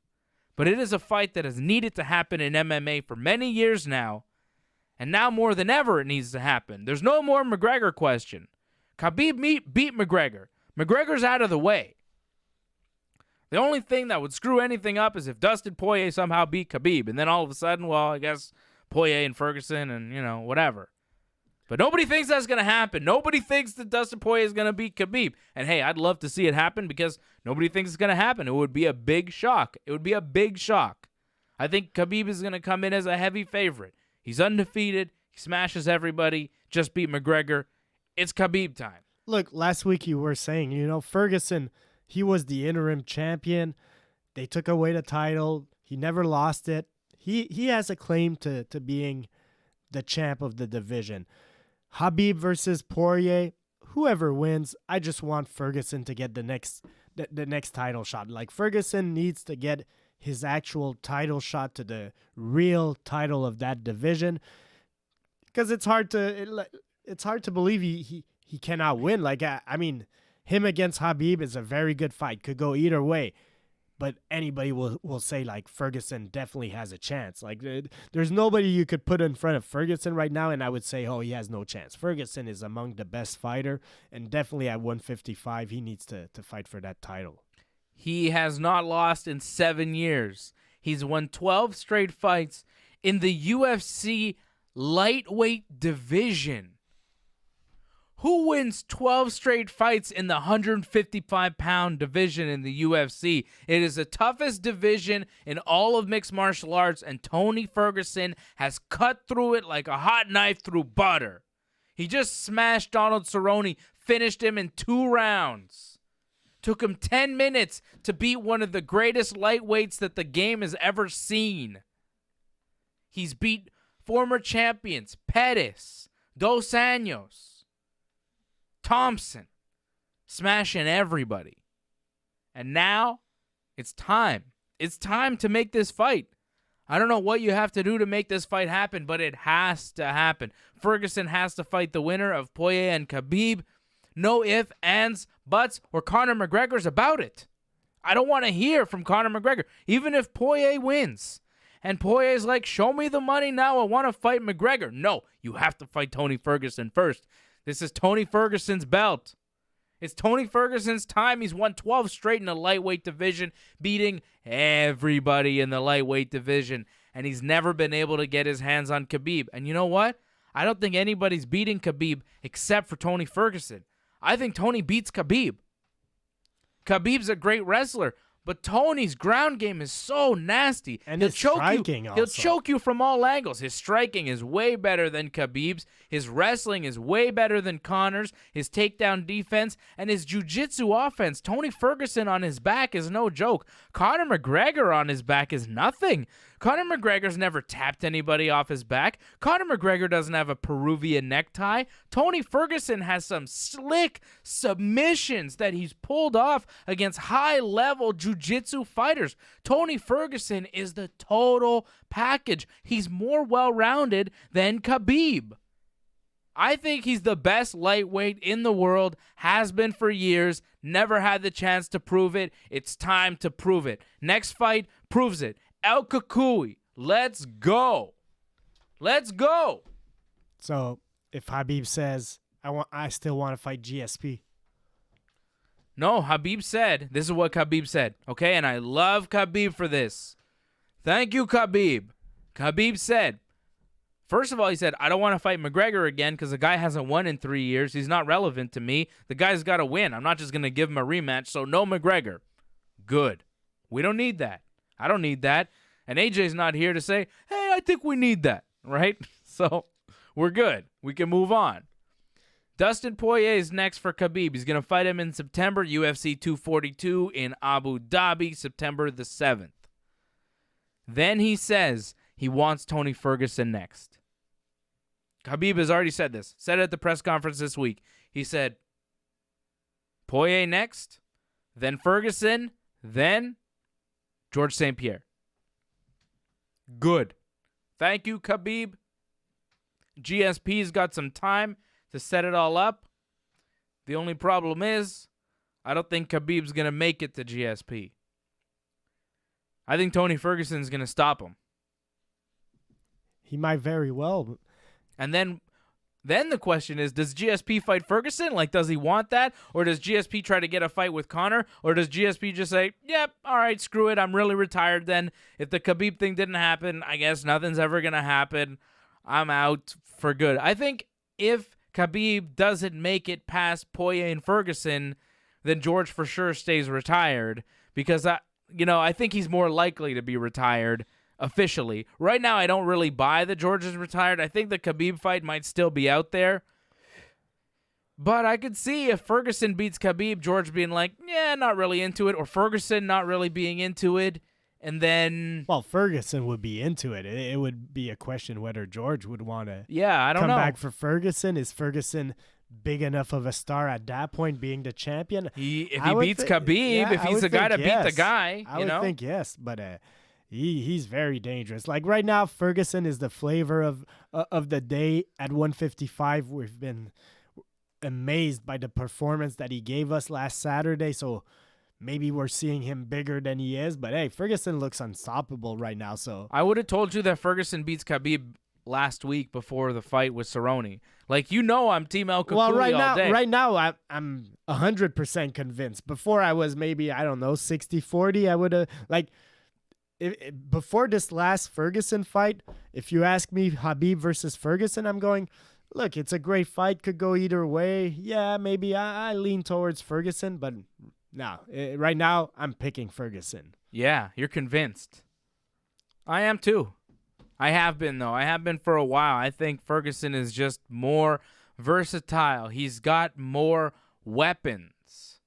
But it is a fight that has needed to happen in MMA for many years now. And now more than ever it needs to happen. There's no more McGregor question. Khabib beat McGregor. McGregor's out of the way. The only thing that would screw anything up is if Dustin Poirier somehow beat Khabib. And then all of a sudden, well, I guess Poirier and Ferguson and, whatever. But nobody thinks that's going to happen. Nobody thinks that Dustin Poirier is going to beat Khabib. And, hey, I'd love to see it happen because nobody thinks it's going to happen. It would be a big shock. It would be a big shock. I think Khabib is going to come in as a heavy favorite. He's undefeated. He smashes everybody. Just beat McGregor. It's Khabib time. Look, last week you were saying, Ferguson, he was the interim champion. They took away the title. He never lost it. He has a claim to being the champ of the division. Khabib versus Poirier, whoever wins, I just want Ferguson to get the next title shot. Like, Ferguson needs to get his actual title shot to the real title of that division, because it's hard to believe he cannot win. Like, I mean, him against Khabib is a very good fight. Could go either way. But anybody will say, like, Ferguson definitely has a chance. Like, there's nobody you could put in front of Ferguson right now, and I would say, oh, he has no chance. Ferguson is among the best fighter, and definitely at 155, he needs to fight for that title. He has not lost in 7 years. He's won 12 straight fights in the UFC lightweight division. Who wins 12 straight fights in the 155-pound division in the UFC? It is the toughest division in all of mixed martial arts, and Tony Ferguson has cut through it like a hot knife through butter. He just smashed Donald Cerrone, finished him in 2 rounds. Took him 10 minutes to beat one of the greatest lightweights that the game has ever seen. He's beat former champions Pettis, Dos Anjos, Thompson, smashing everybody. And now it's time. It's time to make this fight. I don't know what you have to do to make this fight happen, but it has to happen. Ferguson has to fight the winner of Poirier and Khabib. No ifs, ands, buts, or Conor McGregor's about it. I don't want to hear from Conor McGregor, even if Poirier wins. And Poirier's like, show me the money now. I want to fight McGregor. No, you have to fight Tony Ferguson first. This is Tony Ferguson's belt. It's Tony Ferguson's time. He's won 12 straight in the lightweight division, beating everybody in the lightweight division. And he's never been able to get his hands on Khabib. And you know what? I don't think anybody's beating Khabib except for Tony Ferguson. I think Tony beats Khabib. Khabib's a great wrestler, but Tony's ground game is so nasty. And his striking also. He'll choke you from all angles. His striking is way better than Khabib's. His wrestling is way better than Conor's. His takedown defense and his jiu-jitsu offense. Tony Ferguson on his back is no joke. Conor McGregor on his back is nothing. Conor McGregor's never tapped anybody off his back. Conor McGregor doesn't have a Peruvian necktie. Tony Ferguson has some slick submissions that he's pulled off against high-level jiu-jitsu fighters. Tony Ferguson is the total package. He's more well-rounded than Khabib. I think he's the best lightweight in the world, has been for years, never had the chance to prove it. It's time to prove it. Next fight proves it. El Kukui, let's go. Let's go. So if Khabib says, I still want to fight GSP. No, Khabib said, this is what Khabib said, okay? And I love Khabib for this. Thank you, Khabib. Khabib said, first of all, he said, I don't want to fight McGregor again because the guy hasn't won in 3 years. He's not relevant to me. The guy's got to win. I'm not just going to give him a rematch, so no McGregor. Good. We don't need that. I don't need that. And AJ's not here to say, hey, I think we need that, right? So we're good. We can move on. Dustin Poirier is next for Khabib. He's going to fight him in September, UFC 242 in Abu Dhabi, September the 7th. Then he says he wants Tony Ferguson next. Khabib has already said this. Said it at the press conference this week. He said, Poirier next, then Ferguson, then George St. Pierre. Good. Thank you, Khabib. GSP's got some time to set it all up. The only problem is, I don't think Khabib's going to make it to GSP. I think Tony Ferguson's going to stop him. He might very well. And then the question is, does GSP fight Ferguson? Like, does he want that? Or does GSP try to get a fight with Conor? Or does GSP just say, yep, all right, screw it. I'm really retired then. If the Khabib thing didn't happen, I guess nothing's ever going to happen. I'm out for good. I think if Khabib doesn't make it past Poirier and Ferguson, then George for sure stays retired because, I think he's more likely to be retired officially. Right now, I don't really buy that George is retired. I think the Khabib fight might still be out there. But I could see if Ferguson beats Khabib, George being like, yeah, not really into it, or Ferguson not really being into it, And then, well, Ferguson would be into it. It would be a question whether George would want to I don't come know. back for Ferguson. Is Ferguson big enough of a star at that point, being the champion? If he beats Khabib, if he's the guy to beat the guy, I would think yes, but he's very dangerous. Like right now, Ferguson is the flavor of the day at 155. We've been amazed by the performance that he gave us last Saturday, so maybe we're seeing him bigger than he is. But hey, Ferguson looks unstoppable right now. So I would have told you that Ferguson beats Khabib last week before the fight with Cerrone. Like, I'm Team El Kakuli all day. Right now, I'm 100% convinced. Before I was maybe, I don't know, 60-40. I would have, like, before this last Ferguson fight, if you ask me Khabib versus Ferguson, I'm going, look, it's a great fight. Could go either way. Yeah, maybe I lean towards Ferguson, but no. Right now, I'm picking Ferguson. Yeah, you're convinced. I am too. I have been, though. I have been for a while. I think Ferguson is just more versatile. He's got more weapons.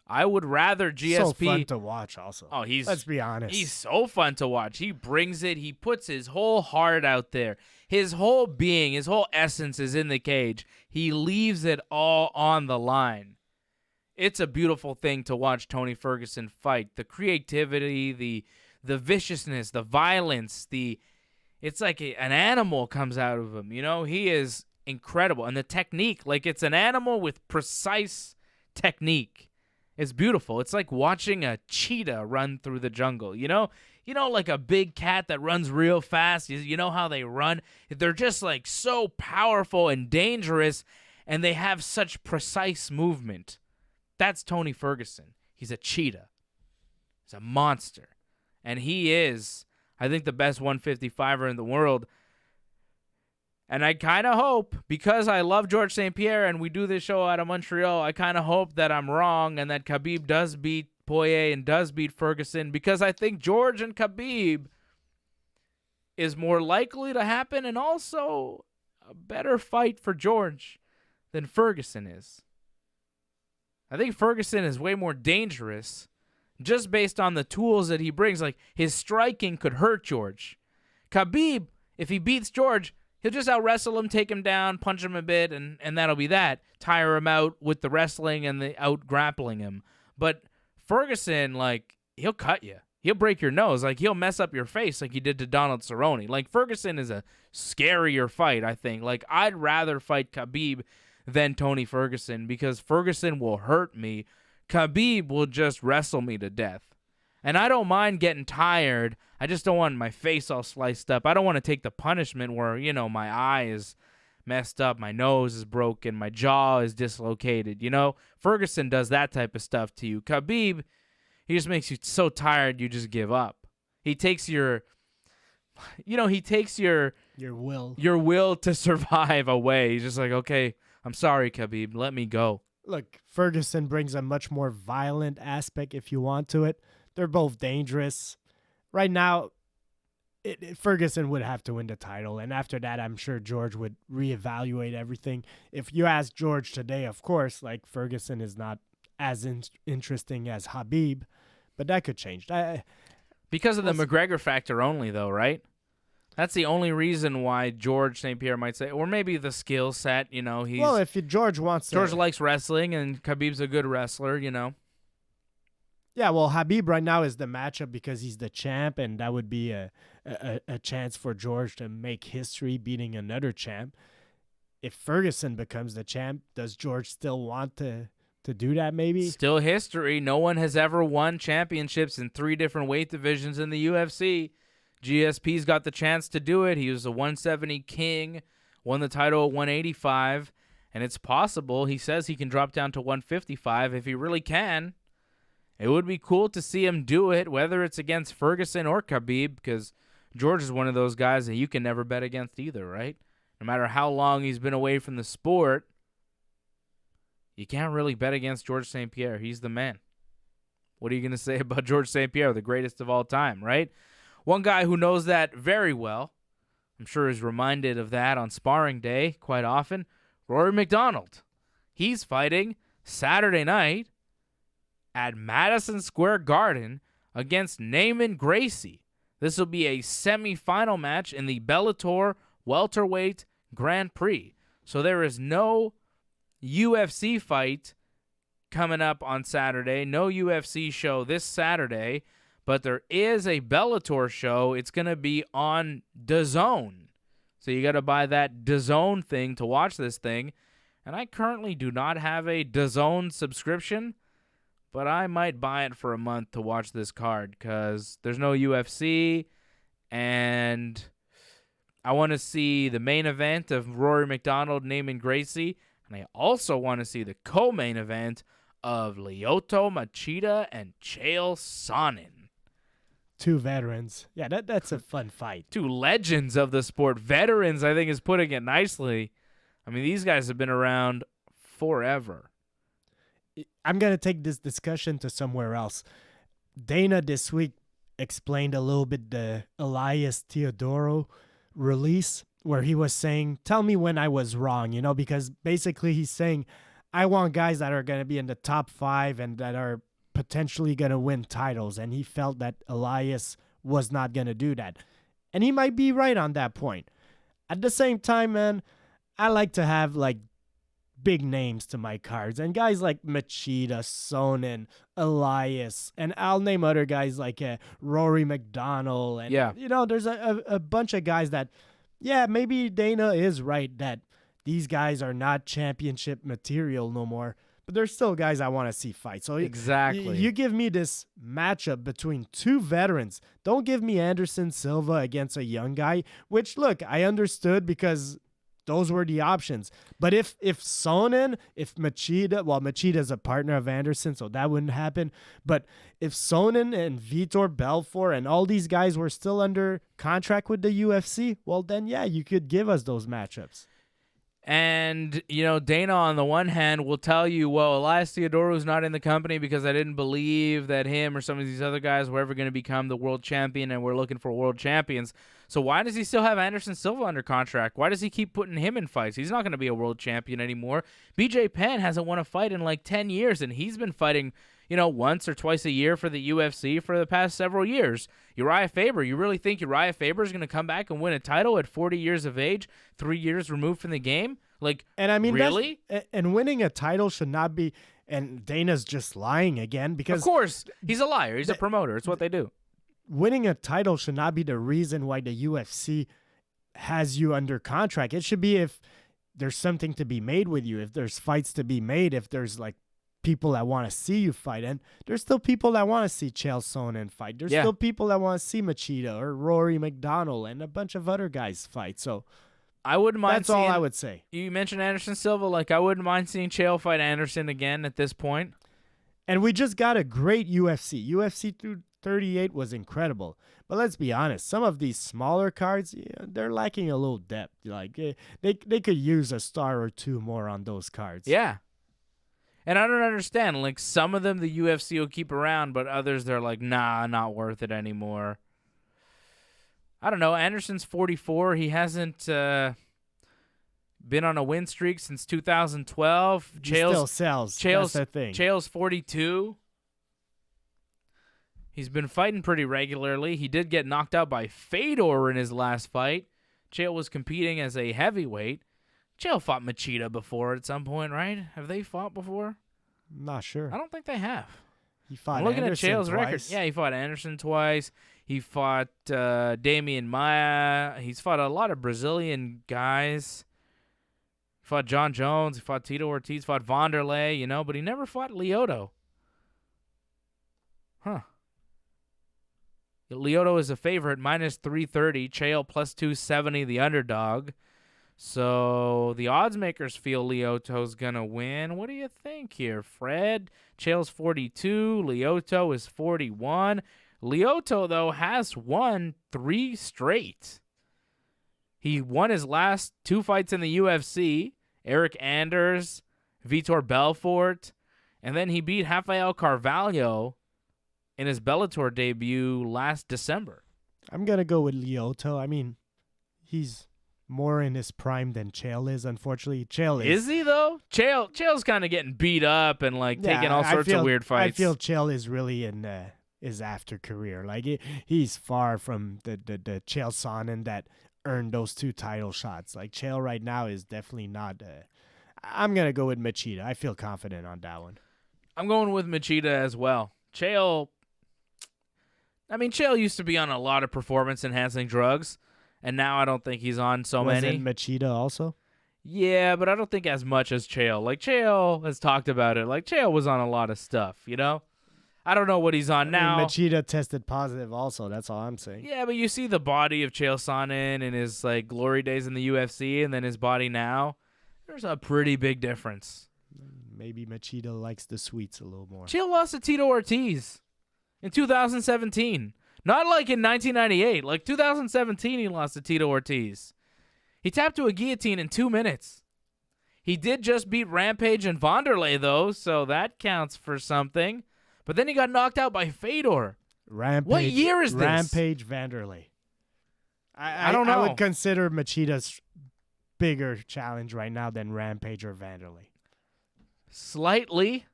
I would rather GSP. So fun to watch also. Oh, let's be honest. He's so fun to watch. He brings it. He puts his whole heart out there. His whole being, his whole essence is in the cage. He leaves it all on the line. It's a beautiful thing to watch Tony Ferguson fight. The creativity, the viciousness, the violence, it's like an animal comes out of him. He is incredible. And the technique, like it's an animal with precise technique. It's beautiful. It's like watching a cheetah run through the jungle, like a big cat that runs real fast. You know how they run? They're just like so powerful and dangerous, and they have such precise movement. That's Tony Ferguson. He's a cheetah. He's a monster. And he is, I think, the best 155er in the world. And I kind of hope, because I love George St. Pierre and we do this show out of Montreal, I kind of hope that I'm wrong and that Khabib does beat Poirier and does beat Ferguson, because I think George and Khabib is more likely to happen, and also a better fight for George than Ferguson is. I think Ferguson is way more dangerous just based on the tools that he brings. Like, his striking could hurt George. Khabib, if he beats George, he'll just out-wrestle him, take him down, punch him a bit, and that'll be that. Tire him out with the wrestling and the out-grappling him. But Ferguson, like, he'll cut you. He'll break your nose. Like, he'll mess up your face like he did to Donald Cerrone. Like, Ferguson is a scarier fight, I think. Like, I'd rather fight Khabib than Tony Ferguson, because Ferguson will hurt me. Khabib will just wrestle me to death. And I don't mind getting tired. I just don't want my face all sliced up. I don't want to take the punishment where, my eye is messed up, my nose is broken, my jaw is dislocated. Ferguson does that type of stuff to you. Khabib, he just makes you so tired you just give up. He takes your will to survive away. He's just like, okay, I'm sorry, Khabib, let me go. Look, Ferguson brings a much more violent aspect, if you want to it. They're both dangerous. Right now, Ferguson would have to win the title, and after that, I'm sure George would reevaluate everything. If you ask George today, of course, like, Ferguson is not as interesting as Khabib, but that could change. Because of the McGregor factor only, though, right? That's the only reason why George St. Pierre might say, or maybe the skill set, well, if George wants to... George likes wrestling, and Khabib's a good wrestler, Yeah, well, Khabib right now is the matchup because he's the champ, and that would be a chance for George to make history beating another champ. If Ferguson becomes the champ, does George still want to do that maybe? Still history. No one has ever won championships in 3 different weight divisions in the UFC. GSP's got the chance to do it. He was a 170 king, won the title at 185, and it's possible. He says he can drop down to 155 if he really can. It would be cool to see him do it, whether it's against Ferguson or Khabib, because George is one of those guys that you can never bet against either, right? No matter how long he's been away from the sport, you can't really bet against George St. Pierre. He's the man. What are you going to say about George St. Pierre, the greatest of all time, right? One guy who knows that very well, I'm sure is reminded of that on sparring day quite often, Rory McDonald. He's fighting Saturday night at Madison Square Garden against Naaman Gracie. This will be a semifinal match in the Bellator Welterweight Grand Prix. So there is no UFC fight coming up on Saturday, no UFC show this Saturday, but there is a Bellator show. It's going to be on DAZN. So you got to buy that DAZN thing to watch this thing. And I currently do not have a DAZN subscription, but I might buy it for a month to watch this card because there's no UFC, and I want to see the main event of Rory McDonald, Naaman Gracie, and I also want to see the co-main event of Lyoto Machida and Chael Sonnen. Two veterans. Yeah, that's a fun fight. Two legends of the sport. Veterans, I think, is putting it nicely. I mean, these guys have been around forever. I'm going to take this discussion to somewhere else. Dana this week explained a little bit the Elias Theodoro release where he was saying, tell me when I was wrong, because basically he's saying, I want guys that are going to be in the top 5 and that are potentially going to win titles. And he felt that Elias was not going to do that. And he might be right on that point. At the same time, man, I like to have big names to my cards, and guys like Machida, Sonnen, Elias, and I'll name other guys like Rory McDonald, and there's a bunch of guys that, maybe Dana is right that these guys are not championship material no more, but there's still guys I want to see fight. So exactly, you give me this matchup between two veterans. Don't give me Anderson Silva against a young guy, which look, I understood because those were the options. But if Sonnen, if Machida, Machida's a partner of Anderson, so that wouldn't happen. But if Sonnen and Vitor Belfort and all these guys were still under contract with the UFC, well, then, you could give us those matchups. And, Dana, on the one hand, will tell you, well, Elias Theodoro's not in the company because I didn't believe that him or some of these other guys were ever going to become the world champion, and we're looking for world champions. So why does he still have Anderson Silva under contract? Why does he keep putting him in fights? He's not going to be a world champion anymore. BJ Penn hasn't won a fight in 10 years, and he's been fighting, once or twice a year for the UFC for the past several years. Uriah Faber, you really think Uriah Faber is going to come back and win a title at 40 years of age, 3 years removed from the game? And I mean, really? And winning a title should not be, and Dana's just lying again because... Of course, he's a liar. He's a promoter. It's what they do. Winning a title should not be the reason why the UFC has you under contract. It should be if there's something to be made with you, if there's fights to be made, if there's people that want to see you fight. And there's still people that want to see Chael Sonnen fight. There's still people that want to see Machida or Rory McDonald and a bunch of other guys fight. So I wouldn't mind. That's all I would say. You mentioned Anderson Silva. I wouldn't mind seeing Chael fight Anderson again at this point. And we just got a great UFC. UFC 238 was incredible. But let's be honest, some of these smaller cards, they're lacking a little depth. They could use a star or two more on those cards. Yeah. And I don't understand. Some of them the UFC will keep around, but others they're nah, not worth it anymore. I don't know. Anderson's 44. He hasn't been on a win streak since 2012. He still sells. That's the thing. Chael's 42. He's been fighting pretty regularly. He did get knocked out by Fedor in his last fight. Chael was competing as a heavyweight. Chael fought Machida before at some point, right? Have they fought before? Not sure. I don't think they have. He fought I'm looking Anderson at Chael's twice. record. Yeah, he fought Anderson twice. He fought Damian Maia. He's fought a lot of Brazilian guys. He fought John Jones. He fought Tito Ortiz. Fought Wanderlei, but he never fought Lyoto. Huh. Lyoto is a favorite, minus 330. Chael plus 270, the underdog. So the odds makers feel Lyoto's going to win. What do you think here, Fred? Chael's 42. Lyoto is 41. Lyoto, though, has won 3 straight. He won his last 2 fights in the UFC, Eric Anders, Vitor Belfort, and then he beat Rafael Carvalho in his Bellator debut last December. I'm going to go with Lyoto. I mean, he's more in his prime than Chael is, unfortunately. Chael is. Is he, though? Chael's kind of getting beat up and taking all sorts of weird fights. I feel Chael is really in his after career. Like he's far from the Chael Sonnen that earned those 2 title shots. Like Chael right now is definitely not. I'm gonna go with Machida. I feel confident on that one. I'm going with Machida as well. Chael used to be on a lot of performance-enhancing drugs, and now I don't think he's on so many. Wasn't Machida also? Yeah, but I don't think as much as Chael. Like, Chael has talked about it. Like, Chael was on a lot of stuff, you know? I don't know what he's on now. Machida tested positive also. That's all I'm saying. Yeah, but you see the body of Chael Sonnen in his, like, glory days in the UFC and then his body now. There's a pretty big difference. Maybe Machida likes the sweets a little more. Chael lost to Tito Ortiz in 2017. Not like in 1998. Like 2017 he lost to Tito Ortiz. He tapped to a guillotine in 2 minutes. He did just beat Rampage and Wanderlei, though, so that counts for something. But then he got knocked out by Fedor. Rampage. What year is this? Rampage Wanderlei. I don't know. I would consider Machida's bigger challenge right now than Rampage or Wanderlei. Slightly.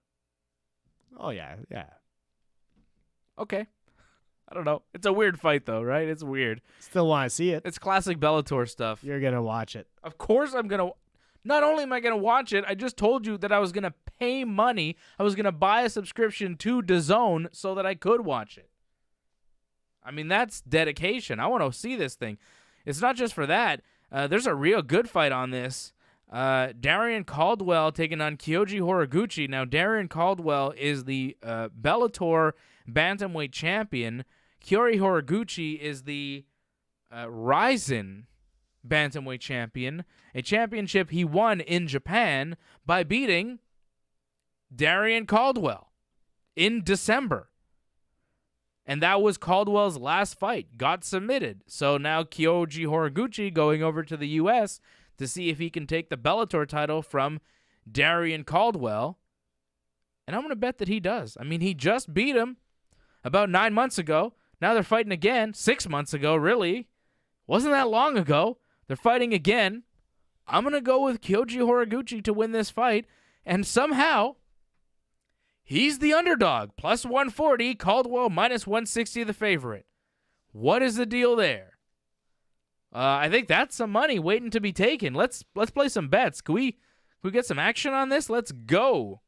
Oh, yeah. Okay. I don't know. It's a weird fight, though, right? It's weird. Still want to see it. It's classic Bellator stuff. You're going to watch it. Of course I'm going to. Not only am I going to watch it, I just told you that I was going to pay money. I was going to buy a subscription to DAZN so that I could watch it. I mean, that's dedication. I want to see this thing. It's not just for that. There's a real good fight on this. Darian Caldwell taking on Kyoji Horiguchi. Now, Darian Caldwell is the Bellator bantamweight champion. Kyoji Horiguchi is the Rizin bantamweight champion, a championship he won in Japan by beating Darian Caldwell in December. And that was Caldwell's last fight. Got submitted. So now Kyoji Horiguchi going over to the U.S. to see if he can take the Bellator title from Darian Caldwell. And I'm going to bet that he does. I mean, he just beat him about 9 months ago. Now they're fighting again. 6 months ago, really. Wasn't that long ago. They're fighting again. I'm going to go with Kyoji Horiguchi to win this fight. And somehow, he's the underdog. Plus 140, Caldwell minus 160 the favorite. What is the deal there? I think that's some money waiting to be taken. Let's play some bets. Can we get some action on this? Let's go.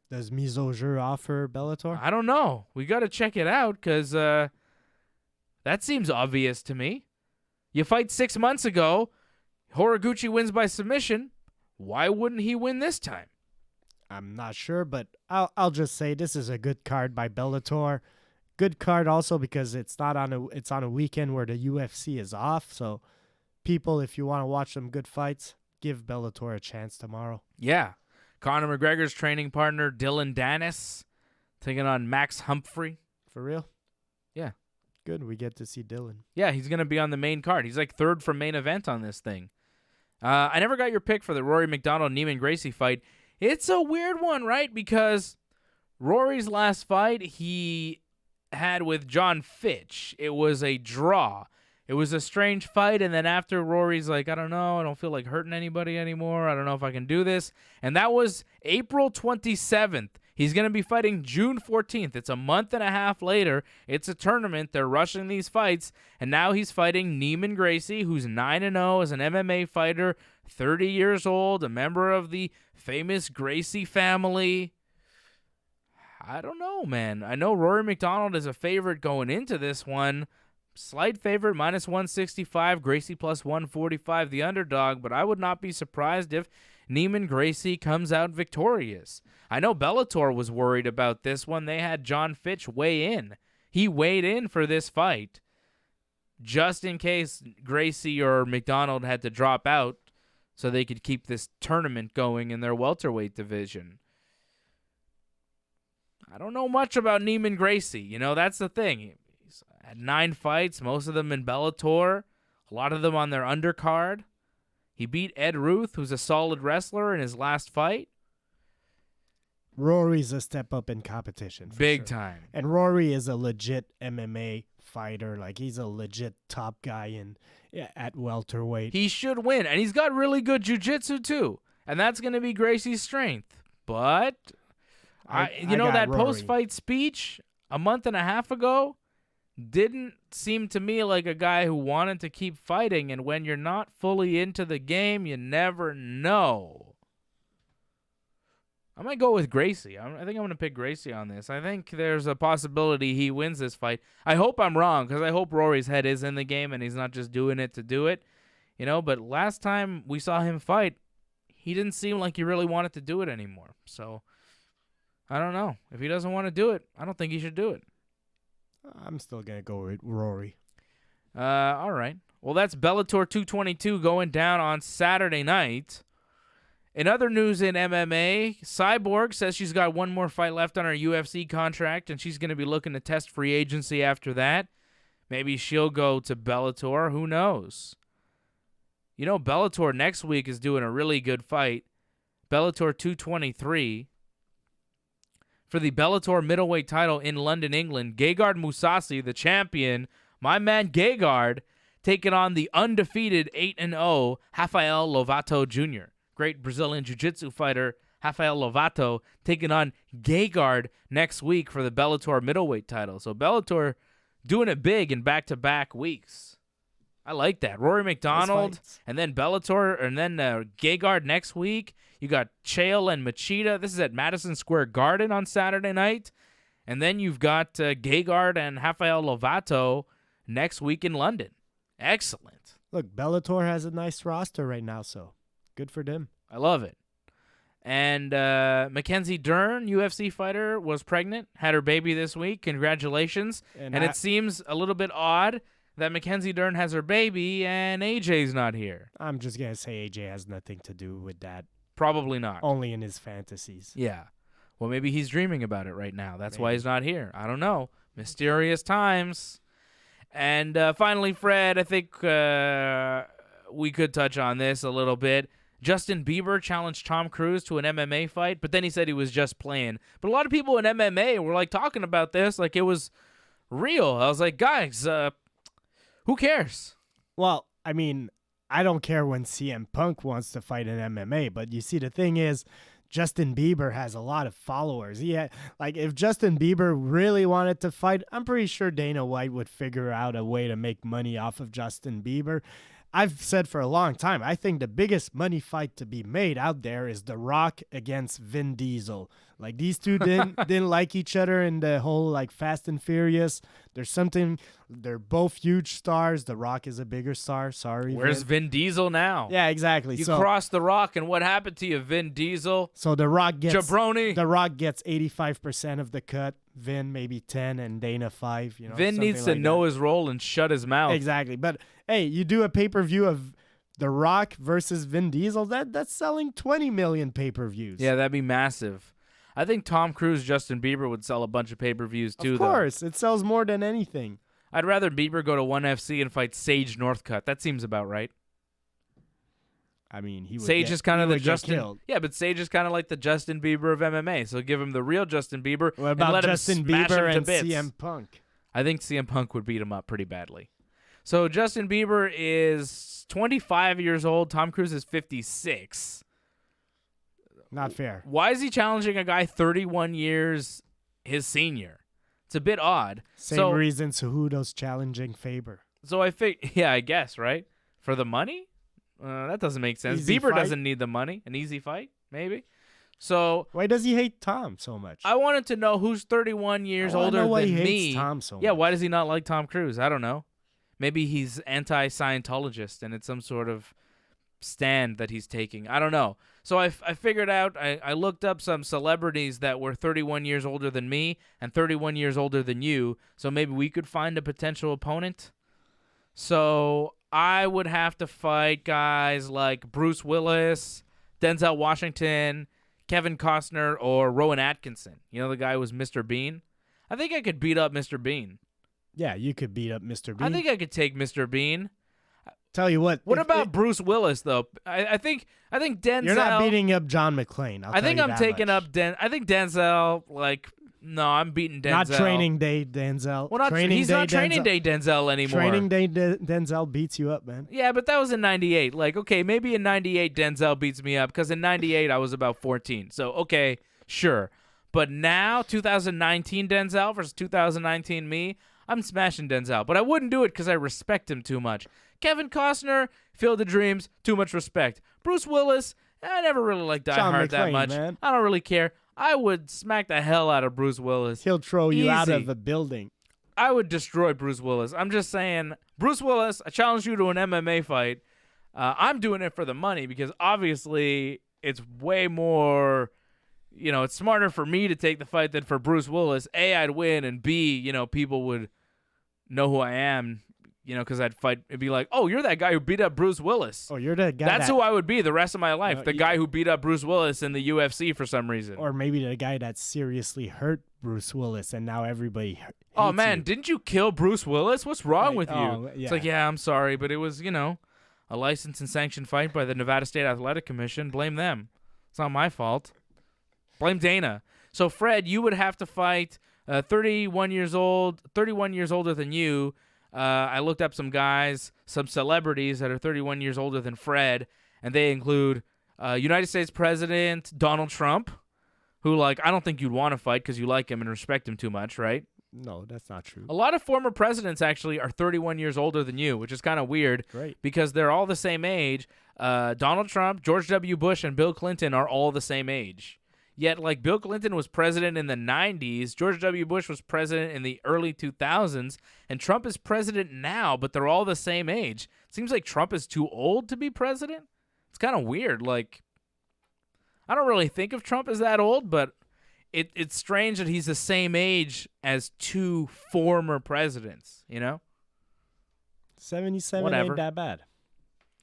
Does Mise au Jeu offer Bellator? I don't know. We got to check it out because that seems obvious to me. You fight 6 months ago, Horiguchi wins by submission. Why wouldn't he win this time? I'm not sure, but I'll just say this is a good card by Bellator. Good card also because it's on a weekend where the UFC is off. So people, if you want to watch some good fights, give Bellator a chance tomorrow. Yeah. Conor McGregor's training partner, Dylan Dennis, taking on Max Humphrey. For real? Yeah. Good. We get to see Dylan. Yeah, he's going to be on the main card. He's like third from main event on this thing. I never got your pick for the Rory McDonald-Neiman Gracie fight. It's a weird one, right? Because Rory's last fight he had with John Fitch, it was a draw. It was a strange fight, and then after Rory's like, I don't know, I don't feel like hurting anybody anymore. I don't know if I can do this. And that was April 27th. He's going to be fighting June 14th. It's a month and a half later. It's a tournament. They're rushing these fights, and now he's fighting Neiman Gracie, who's 9-0 as an MMA fighter, 30 years old, a member of the famous Gracie family. I don't know, man. I know Rory McDonald is a favorite going into this one. Slight favorite, minus 165. Gracie plus 145, the underdog. But I would not be surprised if Neiman Gracie comes out victorious. I know Bellator was worried about this one. They had John Fitch weigh in. He weighed in for this fight just in case Gracie or McDonald had to drop out so they could keep this tournament going in their welterweight division. I don't know much about Neiman Gracie. You know, that's the thing. He's had 9 fights, most of them in Bellator, a lot of them on their undercard. He beat Ed Ruth, who's a solid wrestler, in his last fight. Rory's a step up in competition. Big time. And Rory is a legit MMA fighter. Like, he's a legit top guy at welterweight. He should win. And he's got really good jiu-jitsu, too. And that's going to be Gracie's strength. But, that Rory. post-fight speech, a month and a half ago didn't seem to me like a guy who wanted to keep fighting, and when you're not fully into the game, you never know. I might go with Gracie. I think I'm going to pick Gracie on this. I think there's a possibility he wins this fight. I hope I'm wrong, because I hope Rory's head is in the game and he's not just doing it to do it. But last time we saw him fight, he didn't seem like he really wanted to do it anymore. So, I don't know. If he doesn't want to do it, I don't think he should do it. I'm still going to go with Rory. All right. Well, that's Bellator 222 going down on Saturday night. In other news in MMA, Cyborg says she's got one more fight left on her UFC contract, and she's going to be looking to test free agency after that. Maybe she'll go to Bellator. Who knows? Bellator next week is doing a really good fight. Bellator 223. For the Bellator middleweight title in London, England, Gegard Mousasi, the champion, my man Gegard, taking on the undefeated 8-0 Rafael Lovato Jr., great Brazilian jiu-jitsu fighter Rafael Lovato, taking on Gegard next week for the Bellator middleweight title. So Bellator doing it big in back-to-back weeks. I like that. Rory McDonald, and then Bellator, and then Gegard next week. You got Chael and Machida. This is at Madison Square Garden on Saturday night. And then you've got Gegard and Rafael Lovato next week in London. Excellent. Look, Bellator has a nice roster right now, so good for them. I love it. And Mackenzie Dern, UFC fighter, was pregnant, had her baby this week. Congratulations. And it seems a little bit odd that Mackenzie Dern has her baby and AJ's not here. I'm just going to say AJ has nothing to do with that. Probably not. Only in his fantasies. Yeah. Well, maybe he's dreaming about it right now. That's why he's not here. I don't know. Mysterious times. And finally, Fred, I think we could touch on this a little bit. Justin Bieber challenged Tom Cruise to an MMA fight, but then he said he was just playing. But a lot of people in MMA were talking about this like it was real. I was like, guys, who cares? Well, I mean, I don't care when CM Punk wants to fight in MMA, but you see, the thing is, Justin Bieber has a lot of followers. If Justin Bieber really wanted to fight, I'm pretty sure Dana White would figure out a way to make money off of Justin Bieber. I've said for a long time, I think the biggest money fight to be made out there is The Rock against Vin Diesel. These two didn't like each other in the whole Fast and Furious. They're both huge stars. The Rock is a bigger star. Sorry. Where's Vin Diesel now? Yeah, exactly. You crossed The Rock, and what happened to you, Vin Diesel? So The Rock gets jabroni. The Rock gets 85% of the cut. Vin maybe 10 and Dana 5. Vin needs to know his role and shut his mouth. Exactly. But hey, you do a pay-per-view of The Rock versus Vin Diesel, that's selling 20 million pay-per-views. Yeah, that'd be massive. I think Tom Cruise, Justin Bieber would sell a bunch of pay-per-views too. Of course, it sells more than anything. I'd rather Bieber go to ONE FC and fight Sage Northcutt. That seems about right. I mean, Sage is kind of the Justin. Yeah, but Sage is kind of like the Justin Bieber of MMA. So give him the real Justin Bieber. What about and let Justin him smash Bieber him and to bits. CM Punk? I think CM Punk would beat him up pretty badly. So Justin Bieber is 25 years old. Tom Cruise is 56. Not fair. Why is he challenging a guy 31 years his senior? It's a bit odd. Same reason Cejudo's challenging Faber. So I guess, right? For the money? That doesn't make sense. Easy Bieber fight? doesn't need the money. An easy fight, maybe. So why does he hate Tom so much? I wanted to know who's 31 years older know why than he me. hates Tom so Yeah, much. why does he not like Tom Cruise? I don't know. Maybe he's anti-Scientologist and it's some sort of stand that he's taking. I don't know. So I figured out, I looked up some celebrities that were 31 years older than me and 31 years older than you, so maybe we could find a potential opponent. So I would have to fight guys like Bruce Willis, Denzel Washington, Kevin Costner, or Rowan Atkinson. You know the guy who was Mr. Bean? I think I could beat up Mr. Bean. Yeah, you could beat up Mr. Bean. I think I could take Mr. Bean. Tell you what. What about Bruce Willis though? I think Denzel. You're not beating up John McClane. I think I'm taking up I think Denzel. No, I'm beating Denzel. Not training day Denzel. Well, he's not training day Denzel anymore. Training day Denzel beats you up, man. Yeah, but that was in '98. Okay, maybe in '98 Denzel beats me up because in '98 I was about 14. So okay, sure. But now, 2019 Denzel versus 2019 me, I'm smashing Denzel. But I wouldn't do it because I respect him too much. Kevin Costner, Field of Dreams, too much respect. Bruce Willis, I never really liked Die Hard that much. Man. I don't really care. I would smack the hell out of Bruce Willis. He'll throw you out Easy. of the building. I would destroy Bruce Willis. I'm just saying, Bruce Willis, I challenge you to an MMA fight. I'm doing it for the money because obviously it's way more, it's smarter for me to take the fight than for Bruce Willis. A, I'd win, and B, people would know who I am, because I'd fight. It'd be like, oh, you're that guy who beat up Bruce Willis. Oh, you're the guy. That's who I would be the rest of my life, the guy yeah. who beat up Bruce Willis in the UFC for some reason. Or maybe the guy that seriously hurt Bruce Willis, and now everybody hates Oh, man, you. didn't you kill Bruce Willis? What's wrong with you? Oh, yeah. It's like, yeah, I'm sorry, but it was, a licensed and sanctioned fight by the Nevada State Athletic Commission. Blame them. It's not my fault. Blame Dana. So, Fred, you would have to fight 31 years older than you. I looked up some guys, some celebrities that are 31 years older than Fred, and they include United States President Donald Trump, who, I don't think you'd want to fight because you like him and respect him too much, right? No, that's not true. A lot of former presidents actually are 31 years older than you, which is kind of weird. Great. Because they're all the same age. Donald Trump, George W. Bush, and Bill Clinton are all the same age. Yet, Bill Clinton was president in the 90s, George W. Bush was president in the early 2000s, and Trump is president now, but they're all the same age. It seems like Trump is too old to be president. It's kind of weird. I don't really think of Trump as that old, but it's strange that he's the same age as two former presidents, 77 Whatever. ain't that bad.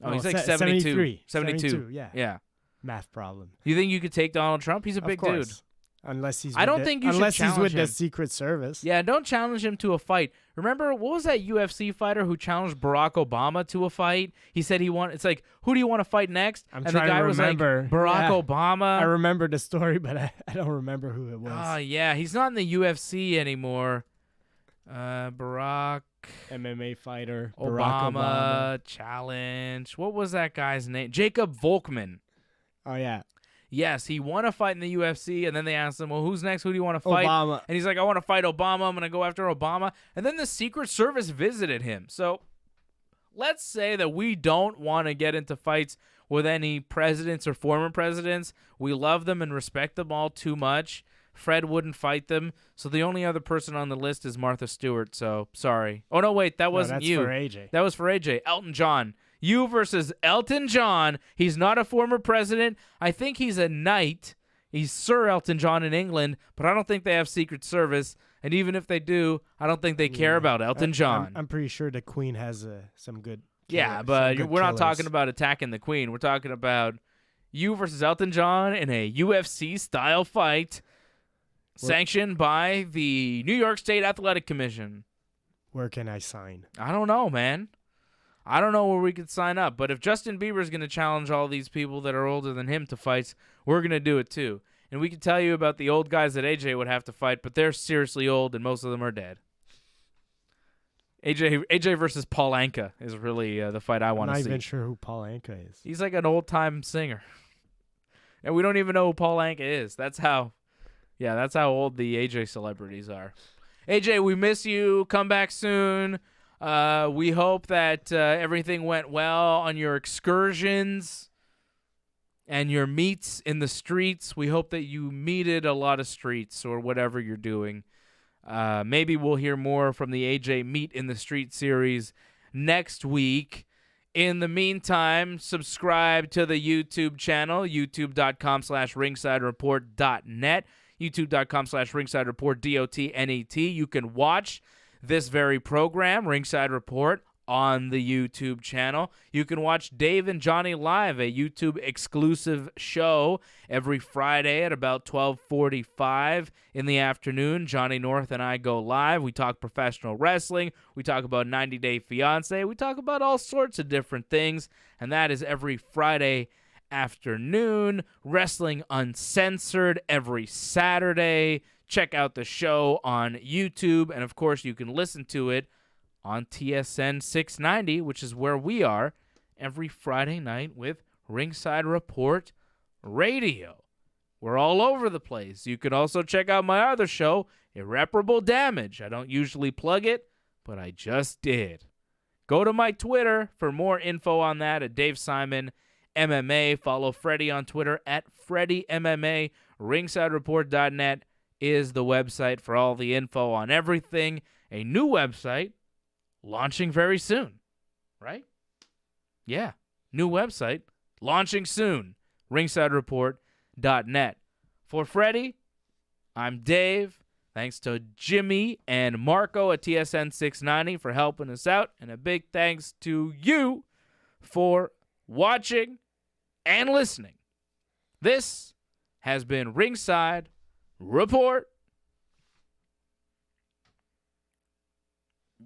Oh, he's like 72. 72, yeah. Yeah. Math problem. You think you could take Donald Trump? He's a big Of course. dude. Unless he's I don't think you should unless he's with challenge him. the Secret Service. Yeah, don't challenge him to a fight. Remember, what was that UFC fighter who challenged Barack Obama to a fight? He said he wanted. It's like, who do you want to fight next? I'm and trying the guy to remember. was like, Barack Yeah. Obama. I remember the story, but I don't remember who it was. Oh, yeah. He's not in the UFC anymore. Barack MMA fighter. Obama, Barack Obama. challenge. What was that guy's name? Jacob Volkman. Oh, yeah. Yes, he won a fight in the UFC, and then they asked him, well, who's next? Who do you want to fight? Obama. And he's like, I want to fight Obama. I'm going to go after Obama. And then the Secret Service visited him. So let's say that we don't want to get into fights with any presidents or former presidents. We love them and respect them all too much. Fred wouldn't fight them. So the only other person on the list is Martha Stewart. So sorry. Oh, no, wait. That wasn't that's you. for AJ. That was for AJ. Elton John. You versus Elton John. He's not a former president. I think he's a knight. He's Sir Elton John in England, but I don't think they have Secret Service. And even if they do, I don't think they care about Elton John. I'm pretty sure the Queen has some good. Yeah, some but good we're not killers. talking about attacking the Queen. We're talking about you versus Elton John in a UFC-style fight sanctioned by the New York State Athletic Commission. Where can I sign? I don't know, man. I don't know where we could sign up, but if Justin Bieber's going to challenge all these people that are older than him to fights, we're going to do it too. And we can tell you about the old guys that AJ would have to fight, but they're seriously old and most of them are dead. AJ versus Paul Anka is really the fight I want to see. I'm not even sure who Paul Anka is. He's like an old-time singer. And we don't even know who Paul Anka is. That's how old the AJ celebrities are. AJ, we miss you. Come back soon. We hope that everything went well on your excursions and your meets in the streets. We hope that you meted a lot of streets or whatever you're doing. Maybe we'll hear more from the AJ Meet in the Street series next week. In the meantime, subscribe to the YouTube channel, youtube.com/ringsidereport.net, youtube.com/ringsidereport.net. You can watch this very program, Ringside Report, on the YouTube channel. You can watch Dave and Johnny Live, a YouTube exclusive show every Friday at about 12:45 in the afternoon. Johnny North and I go live. We talk professional wrestling. We talk about 90 Day Fiance. We talk about all sorts of different things, and that is every Friday afternoon. Wrestling Uncensored every Saturday. Check out the show on YouTube, and of course you can listen to it on TSN 690, which is where we are every Friday night with Ringside Report Radio. We're all over the place. You can also check out my other show, Irreparable Damage. I don't usually plug it, but I just did. Go to my Twitter for more info on that at Dave Simon MMA. Follow Freddie on Twitter at Freddie MMA. RingsideReport.net is the website for all the info on everything. A new website launching very soon, right? Yeah, new website launching soon. RingsideReport.net. For Freddie, I'm Dave. Thanks to Jimmy and Marco at TSN 690 for helping us out. And a big thanks to you for watching and listening. This has been Ringside Report.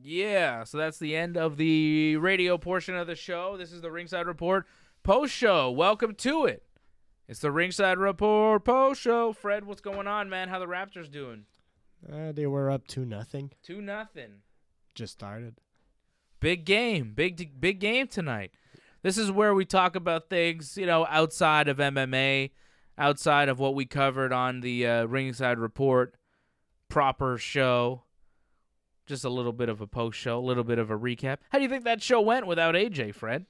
Yeah, so that's the end of the radio portion of the show. This is the Ringside Report post-show. Welcome to it. It's the Ringside Report post-show. Fred, what's going on, man? How the Raptors doing? They were up 2-0. 2-0. Just started. Big game. Big game tonight. This is where we talk about things, outside of MMA, outside of what we covered on the Ringside Report proper show. Just a little bit of a post-show, a little bit of a recap. How do you think that show went without AJ, Fred?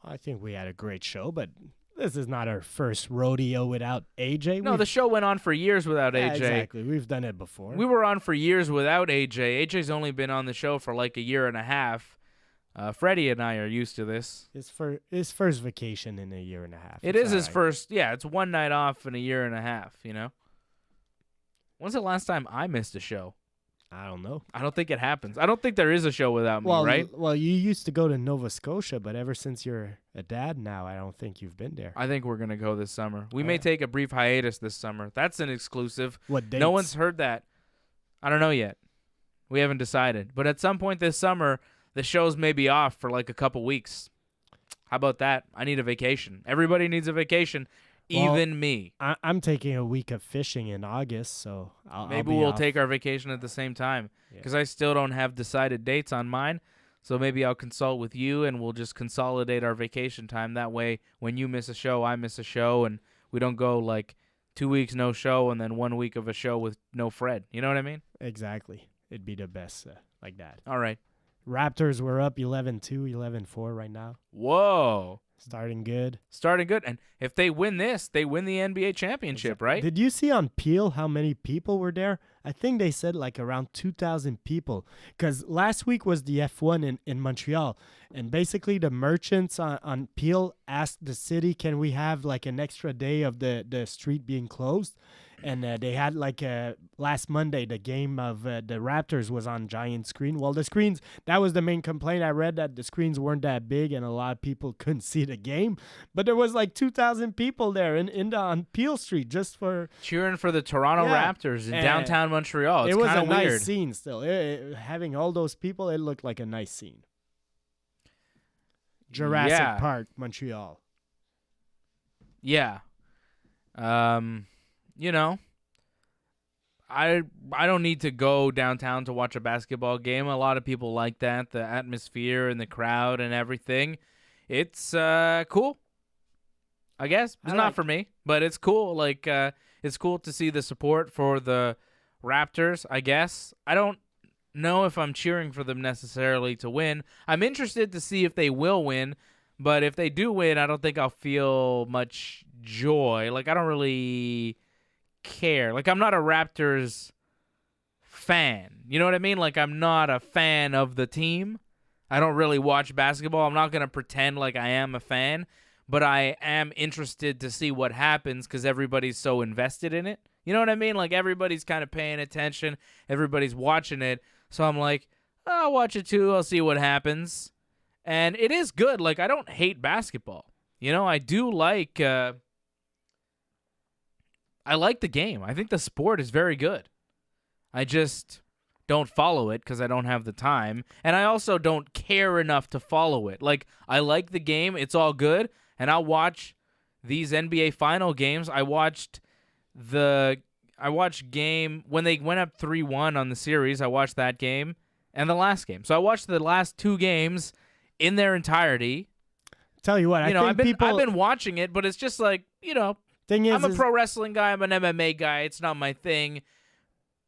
I think we had a great show, but this is not our first rodeo without AJ. No, the show went on for years without AJ. Exactly. We've done it before. We were on for years without AJ. AJ's only been on the show for like a year and a half. Freddie and I are used to this. His first vacation in a year and a half. It is his first. Yeah, it's one night off in a year and a half, When's the last time I missed a show? I don't know. I don't think it happens. I don't think there is a show without me, right? Well, you used to go to Nova Scotia, but ever since you're a dad now, I don't think you've been there. I think we're going to go this summer. We may take a brief hiatus this summer. That's an exclusive. What dates? No one's heard that. I don't know yet. We haven't decided. But at some point this summer, the shows may be off for like a couple weeks. How about that? I need a vacation. Everybody needs a vacation. Even me. I'm taking a week of fishing in August, so maybe we'll take our vacation at the same time because I still don't have decided dates on mine. So maybe I'll consult with you and we'll just consolidate our vacation time. That way, when you miss a show, I miss a show, and we don't go like 2 weeks no show and then 1 week of a show with no Fred. You know what I mean? Exactly. It'd be the best like that. All right. Raptors were up 11-2, 11-4 right now. Whoa. Starting good. And if they win this, they win the NBA championship, right? Did you see on Peel how many people were there? I think they said like around 2,000 people. Because last week was the F1 in Montreal. And basically the merchants on Peel asked the city, can we have like an extra day of the street being closed? And they had like last Monday, the game of the Raptors was on giant screen. Well, the screens, that was the main complaint. I read that the screens weren't that big and a lot of people couldn't see the game. But there was like 2,000 people there on Peel Street just for... cheering for the Toronto Raptors in downtown Montreal. It's kind of weird. It was a nice scene still. Having all those people, it looked like a nice scene. Jurassic Park, Montreal. Yeah. I don't need to go downtown to watch a basketball game. A lot of people like that, the atmosphere and the crowd and everything. It's cool. I guess it's not for me, but it's cool. Like it's cool to see the support for the Raptors, I guess. I don't know if I'm cheering for them necessarily to win. I'm interested to see if they will win, but if they do win, I don't think I'll feel much joy. Like I don't really care. Like I'm not a Raptors fan. You know what I mean? Like I'm not a fan of the team. I don't really watch basketball. I'm not going to pretend like I am a fan, but I am interested to see what happens because everybody's so invested in it. You know what I mean? Like everybody's kind of paying attention. Everybody's watching it. So I'm like, I'll watch it too. I'll see what happens. And it is good. Like I don't hate basketball. I do like... I like the game. I think the sport is very good. I just don't follow it because I don't have the time. And I also don't care enough to follow it. Like, I like the game. It's all good. And I'll watch these NBA final games. I watched game when they went up 3-1 on the series. I watched that game and the last game. So I watched the last two games in their entirety. Tell you what, I've been watching it, but it's just like, Thing is, I'm a pro wrestling guy. I'm an MMA guy. It's not my thing.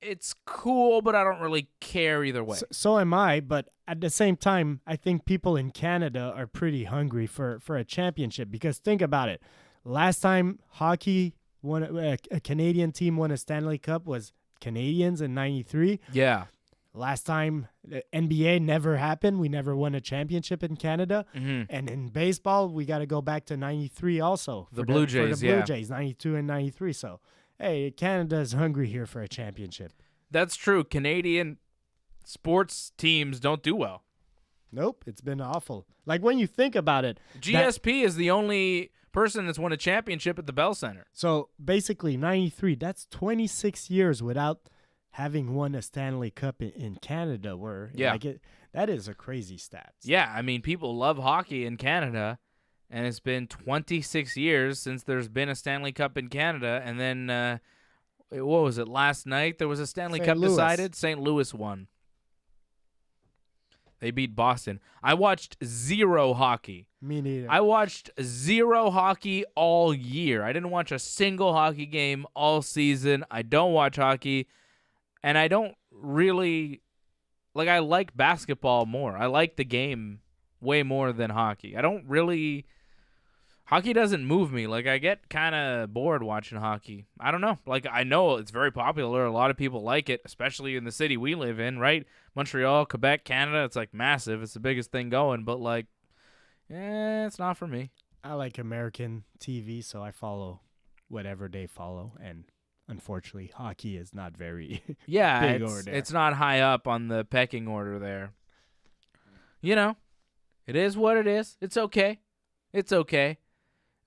It's cool, but I don't really care either way. So am I, but at the same time, I think people in Canada are pretty hungry for a championship because think about it. Last time hockey won, a Canadian team won a Stanley Cup was Canadians in 93. Yeah. Last time the NBA never happened. We never won a championship in Canada. Mm-hmm. And in baseball, we got to go back to 93 also. The Blue Jays, for the Blue Jays, 92 and 93. So, hey, Canada is hungry here for a championship. That's true. Canadian sports teams don't do well. Nope, it's been awful. Like when you think about it. GSP is the only person that's won a championship at the Bell Center. So basically 93, that's 26 years without having won a Stanley Cup in Canada where that is a crazy stat. Yeah, I mean, people love hockey in Canada, and it's been 26 years since there's been a Stanley Cup in Canada, and then what was it, last night there was a Stanley Cup decided? St. Louis won. They beat Boston. I watched zero hockey. Me neither. I watched zero hockey all year. I didn't watch a single hockey game all season. I don't watch hockey, and I don't really like. I like basketball more. I like the game way more than hockey. I don't really. Hockey doesn't move me. Like, I get kind of bored watching hockey. I don't know. Like, I know it's very popular. A lot of people like it, especially in the city we live in, right? Montreal, Quebec, Canada, it's, like, massive. It's the biggest thing going. But, like, it's not for me. I like American TV, so I follow whatever they follow. And, unfortunately, hockey is not very big over there. It's not high up on the pecking order there. You know, it is what it is. It's okay. It's okay.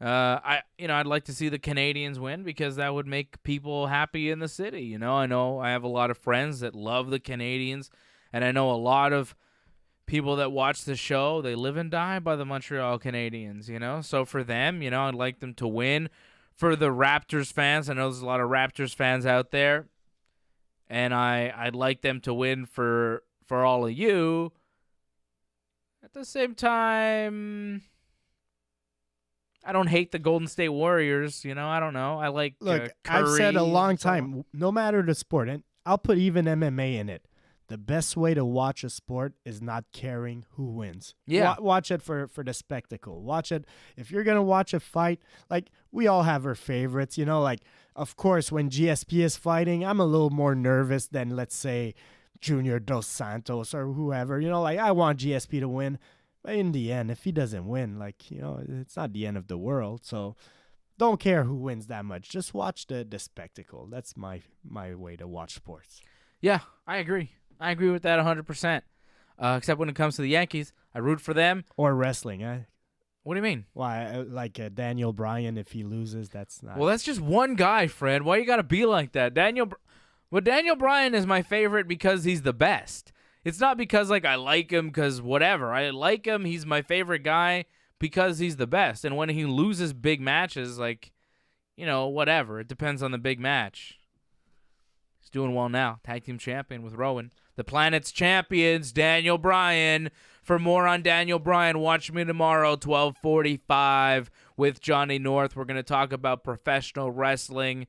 I'd like to see the Canadians win because that would make people happy in the city. I know I have a lot of friends that love the Canadians, and I know a lot of people that watch the show, they live and die by the Montreal Canadiens, So for them, I'd like them to win. For the Raptors fans, I know there's a lot of Raptors fans out there, and I'd like them to win for all of you. At the same time, I don't hate the Golden State Warriors. I don't know. I like Look, Curry. I've said a long time, no matter the sport, and I'll put even MMA in it. The best way to watch a sport is not caring who wins. Yeah. Watch it for the spectacle. Watch it. If you're going to watch a fight, like we all have our favorites, like of course when GSP is fighting, I'm a little more nervous than let's say Junior Dos Santos or whoever, like I want GSP to win. But in the end, if he doesn't win, it's not the end of the world. So don't care who wins that much. Just watch the spectacle. That's my way to watch sports. Yeah, I agree. I agree with that 100%. Except when it comes to the Yankees, I root for them. Or wrestling. What do you mean? Why, like Daniel Bryan, if he loses, that's not. Well, that's just one guy, Fred. Why you got to be like that? Daniel Bryan is my favorite because he's the best. It's not because, I like him because whatever. I like him. He's my favorite guy because he's the best. And when he loses big matches, whatever. It depends on the big match. He's doing well now. Tag team champion with Rowan. The planet's champions, Daniel Bryan. For more on Daniel Bryan, watch me tomorrow, 12:45 with Johnny North. We're going to talk about professional wrestling.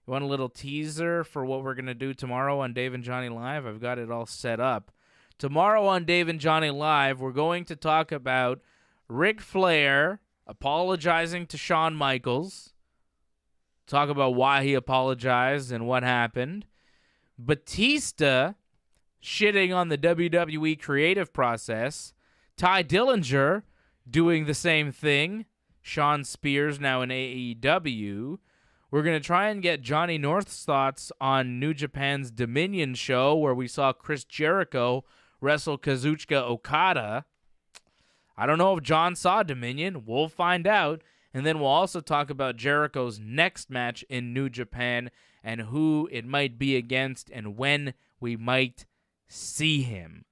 You want a little teaser for what we're going to do tomorrow on Dave and Johnny Live? I've got it all set up. Tomorrow on Dave and Johnny Live, we're going to talk about Ric Flair apologizing to Shawn Michaels. Talk about why he apologized and what happened. Batista shitting on the WWE creative process. Ty Dillinger doing the same thing. Sean Spears now in AEW. We're going to try and get Johnny North's thoughts on New Japan's Dominion show where we saw Chris Jericho wrestle Kazuchika Okada. I don't know if John saw Dominion. We'll find out. And then we'll also talk about Jericho's next match in New Japan and who it might be against and when we might see him.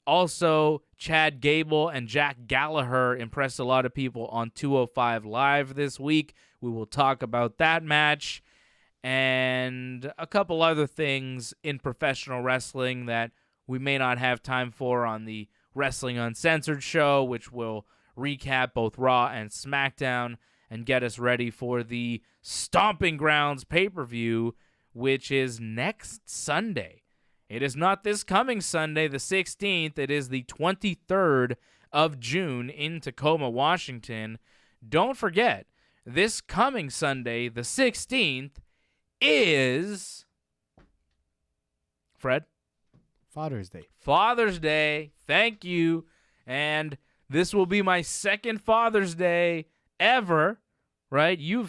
Also, Chad Gable and Jack Gallagher impressed a lot of people on 205 Live this week. We will talk about that match and a couple other things in professional wrestling that we may not have time for on the Wrestling Uncensored show, which will recap both Raw and SmackDown, and get us ready for the Stomping Grounds pay-per-view, which is next Sunday. It is not this coming Sunday, the 16th. It is the 23rd of June in Tacoma, Washington. Don't forget, this coming Sunday, the 16th, is... Fred? Father's Day. Father's Day. Thank you. And this will be my second Father's Day ever, right? Your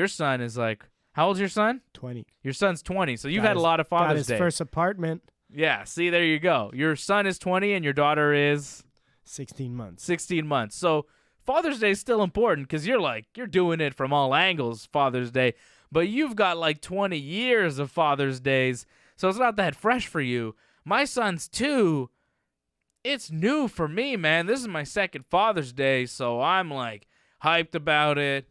son is like, how old's your son? 20. Your son's 20, so you've had a lot of Father's Day. Got his first apartment. Yeah, see, there you go. Your son is 20 and your daughter is 16 months. 16 months. So Father's Day is still important because you're doing it from all angles, Father's Day. But you've got like 20 years of Father's Days, so it's not that fresh for you. My son's 2. It's new for me, man. This is my second Father's Day, so I'm like hyped about it.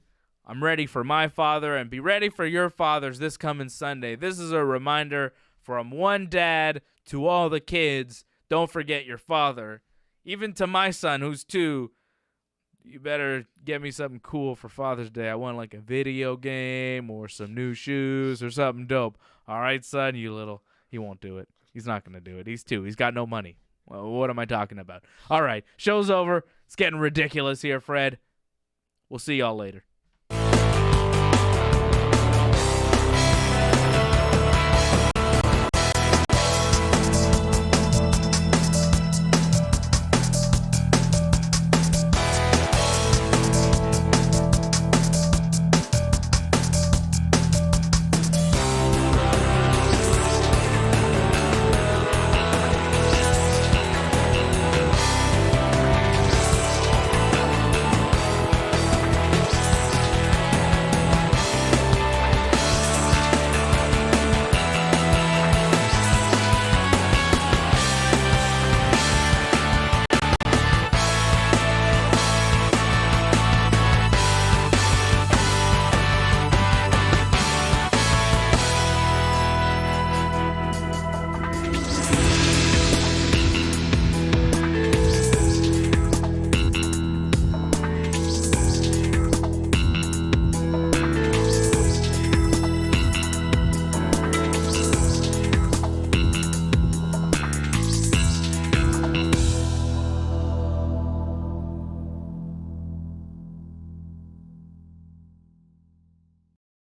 I'm ready for my father, and be ready for your fathers this coming Sunday. This is a reminder from one dad to all the kids. Don't forget your father. Even to my son, who's 2, you better get me something cool for Father's Day. I want like a video game or some new shoes or something dope. All right, son, he won't do it. He's not going to do it. He's 2. He's got no money. Well, what am I talking about? All right, show's over. It's getting ridiculous here, Fred. We'll see y'all later.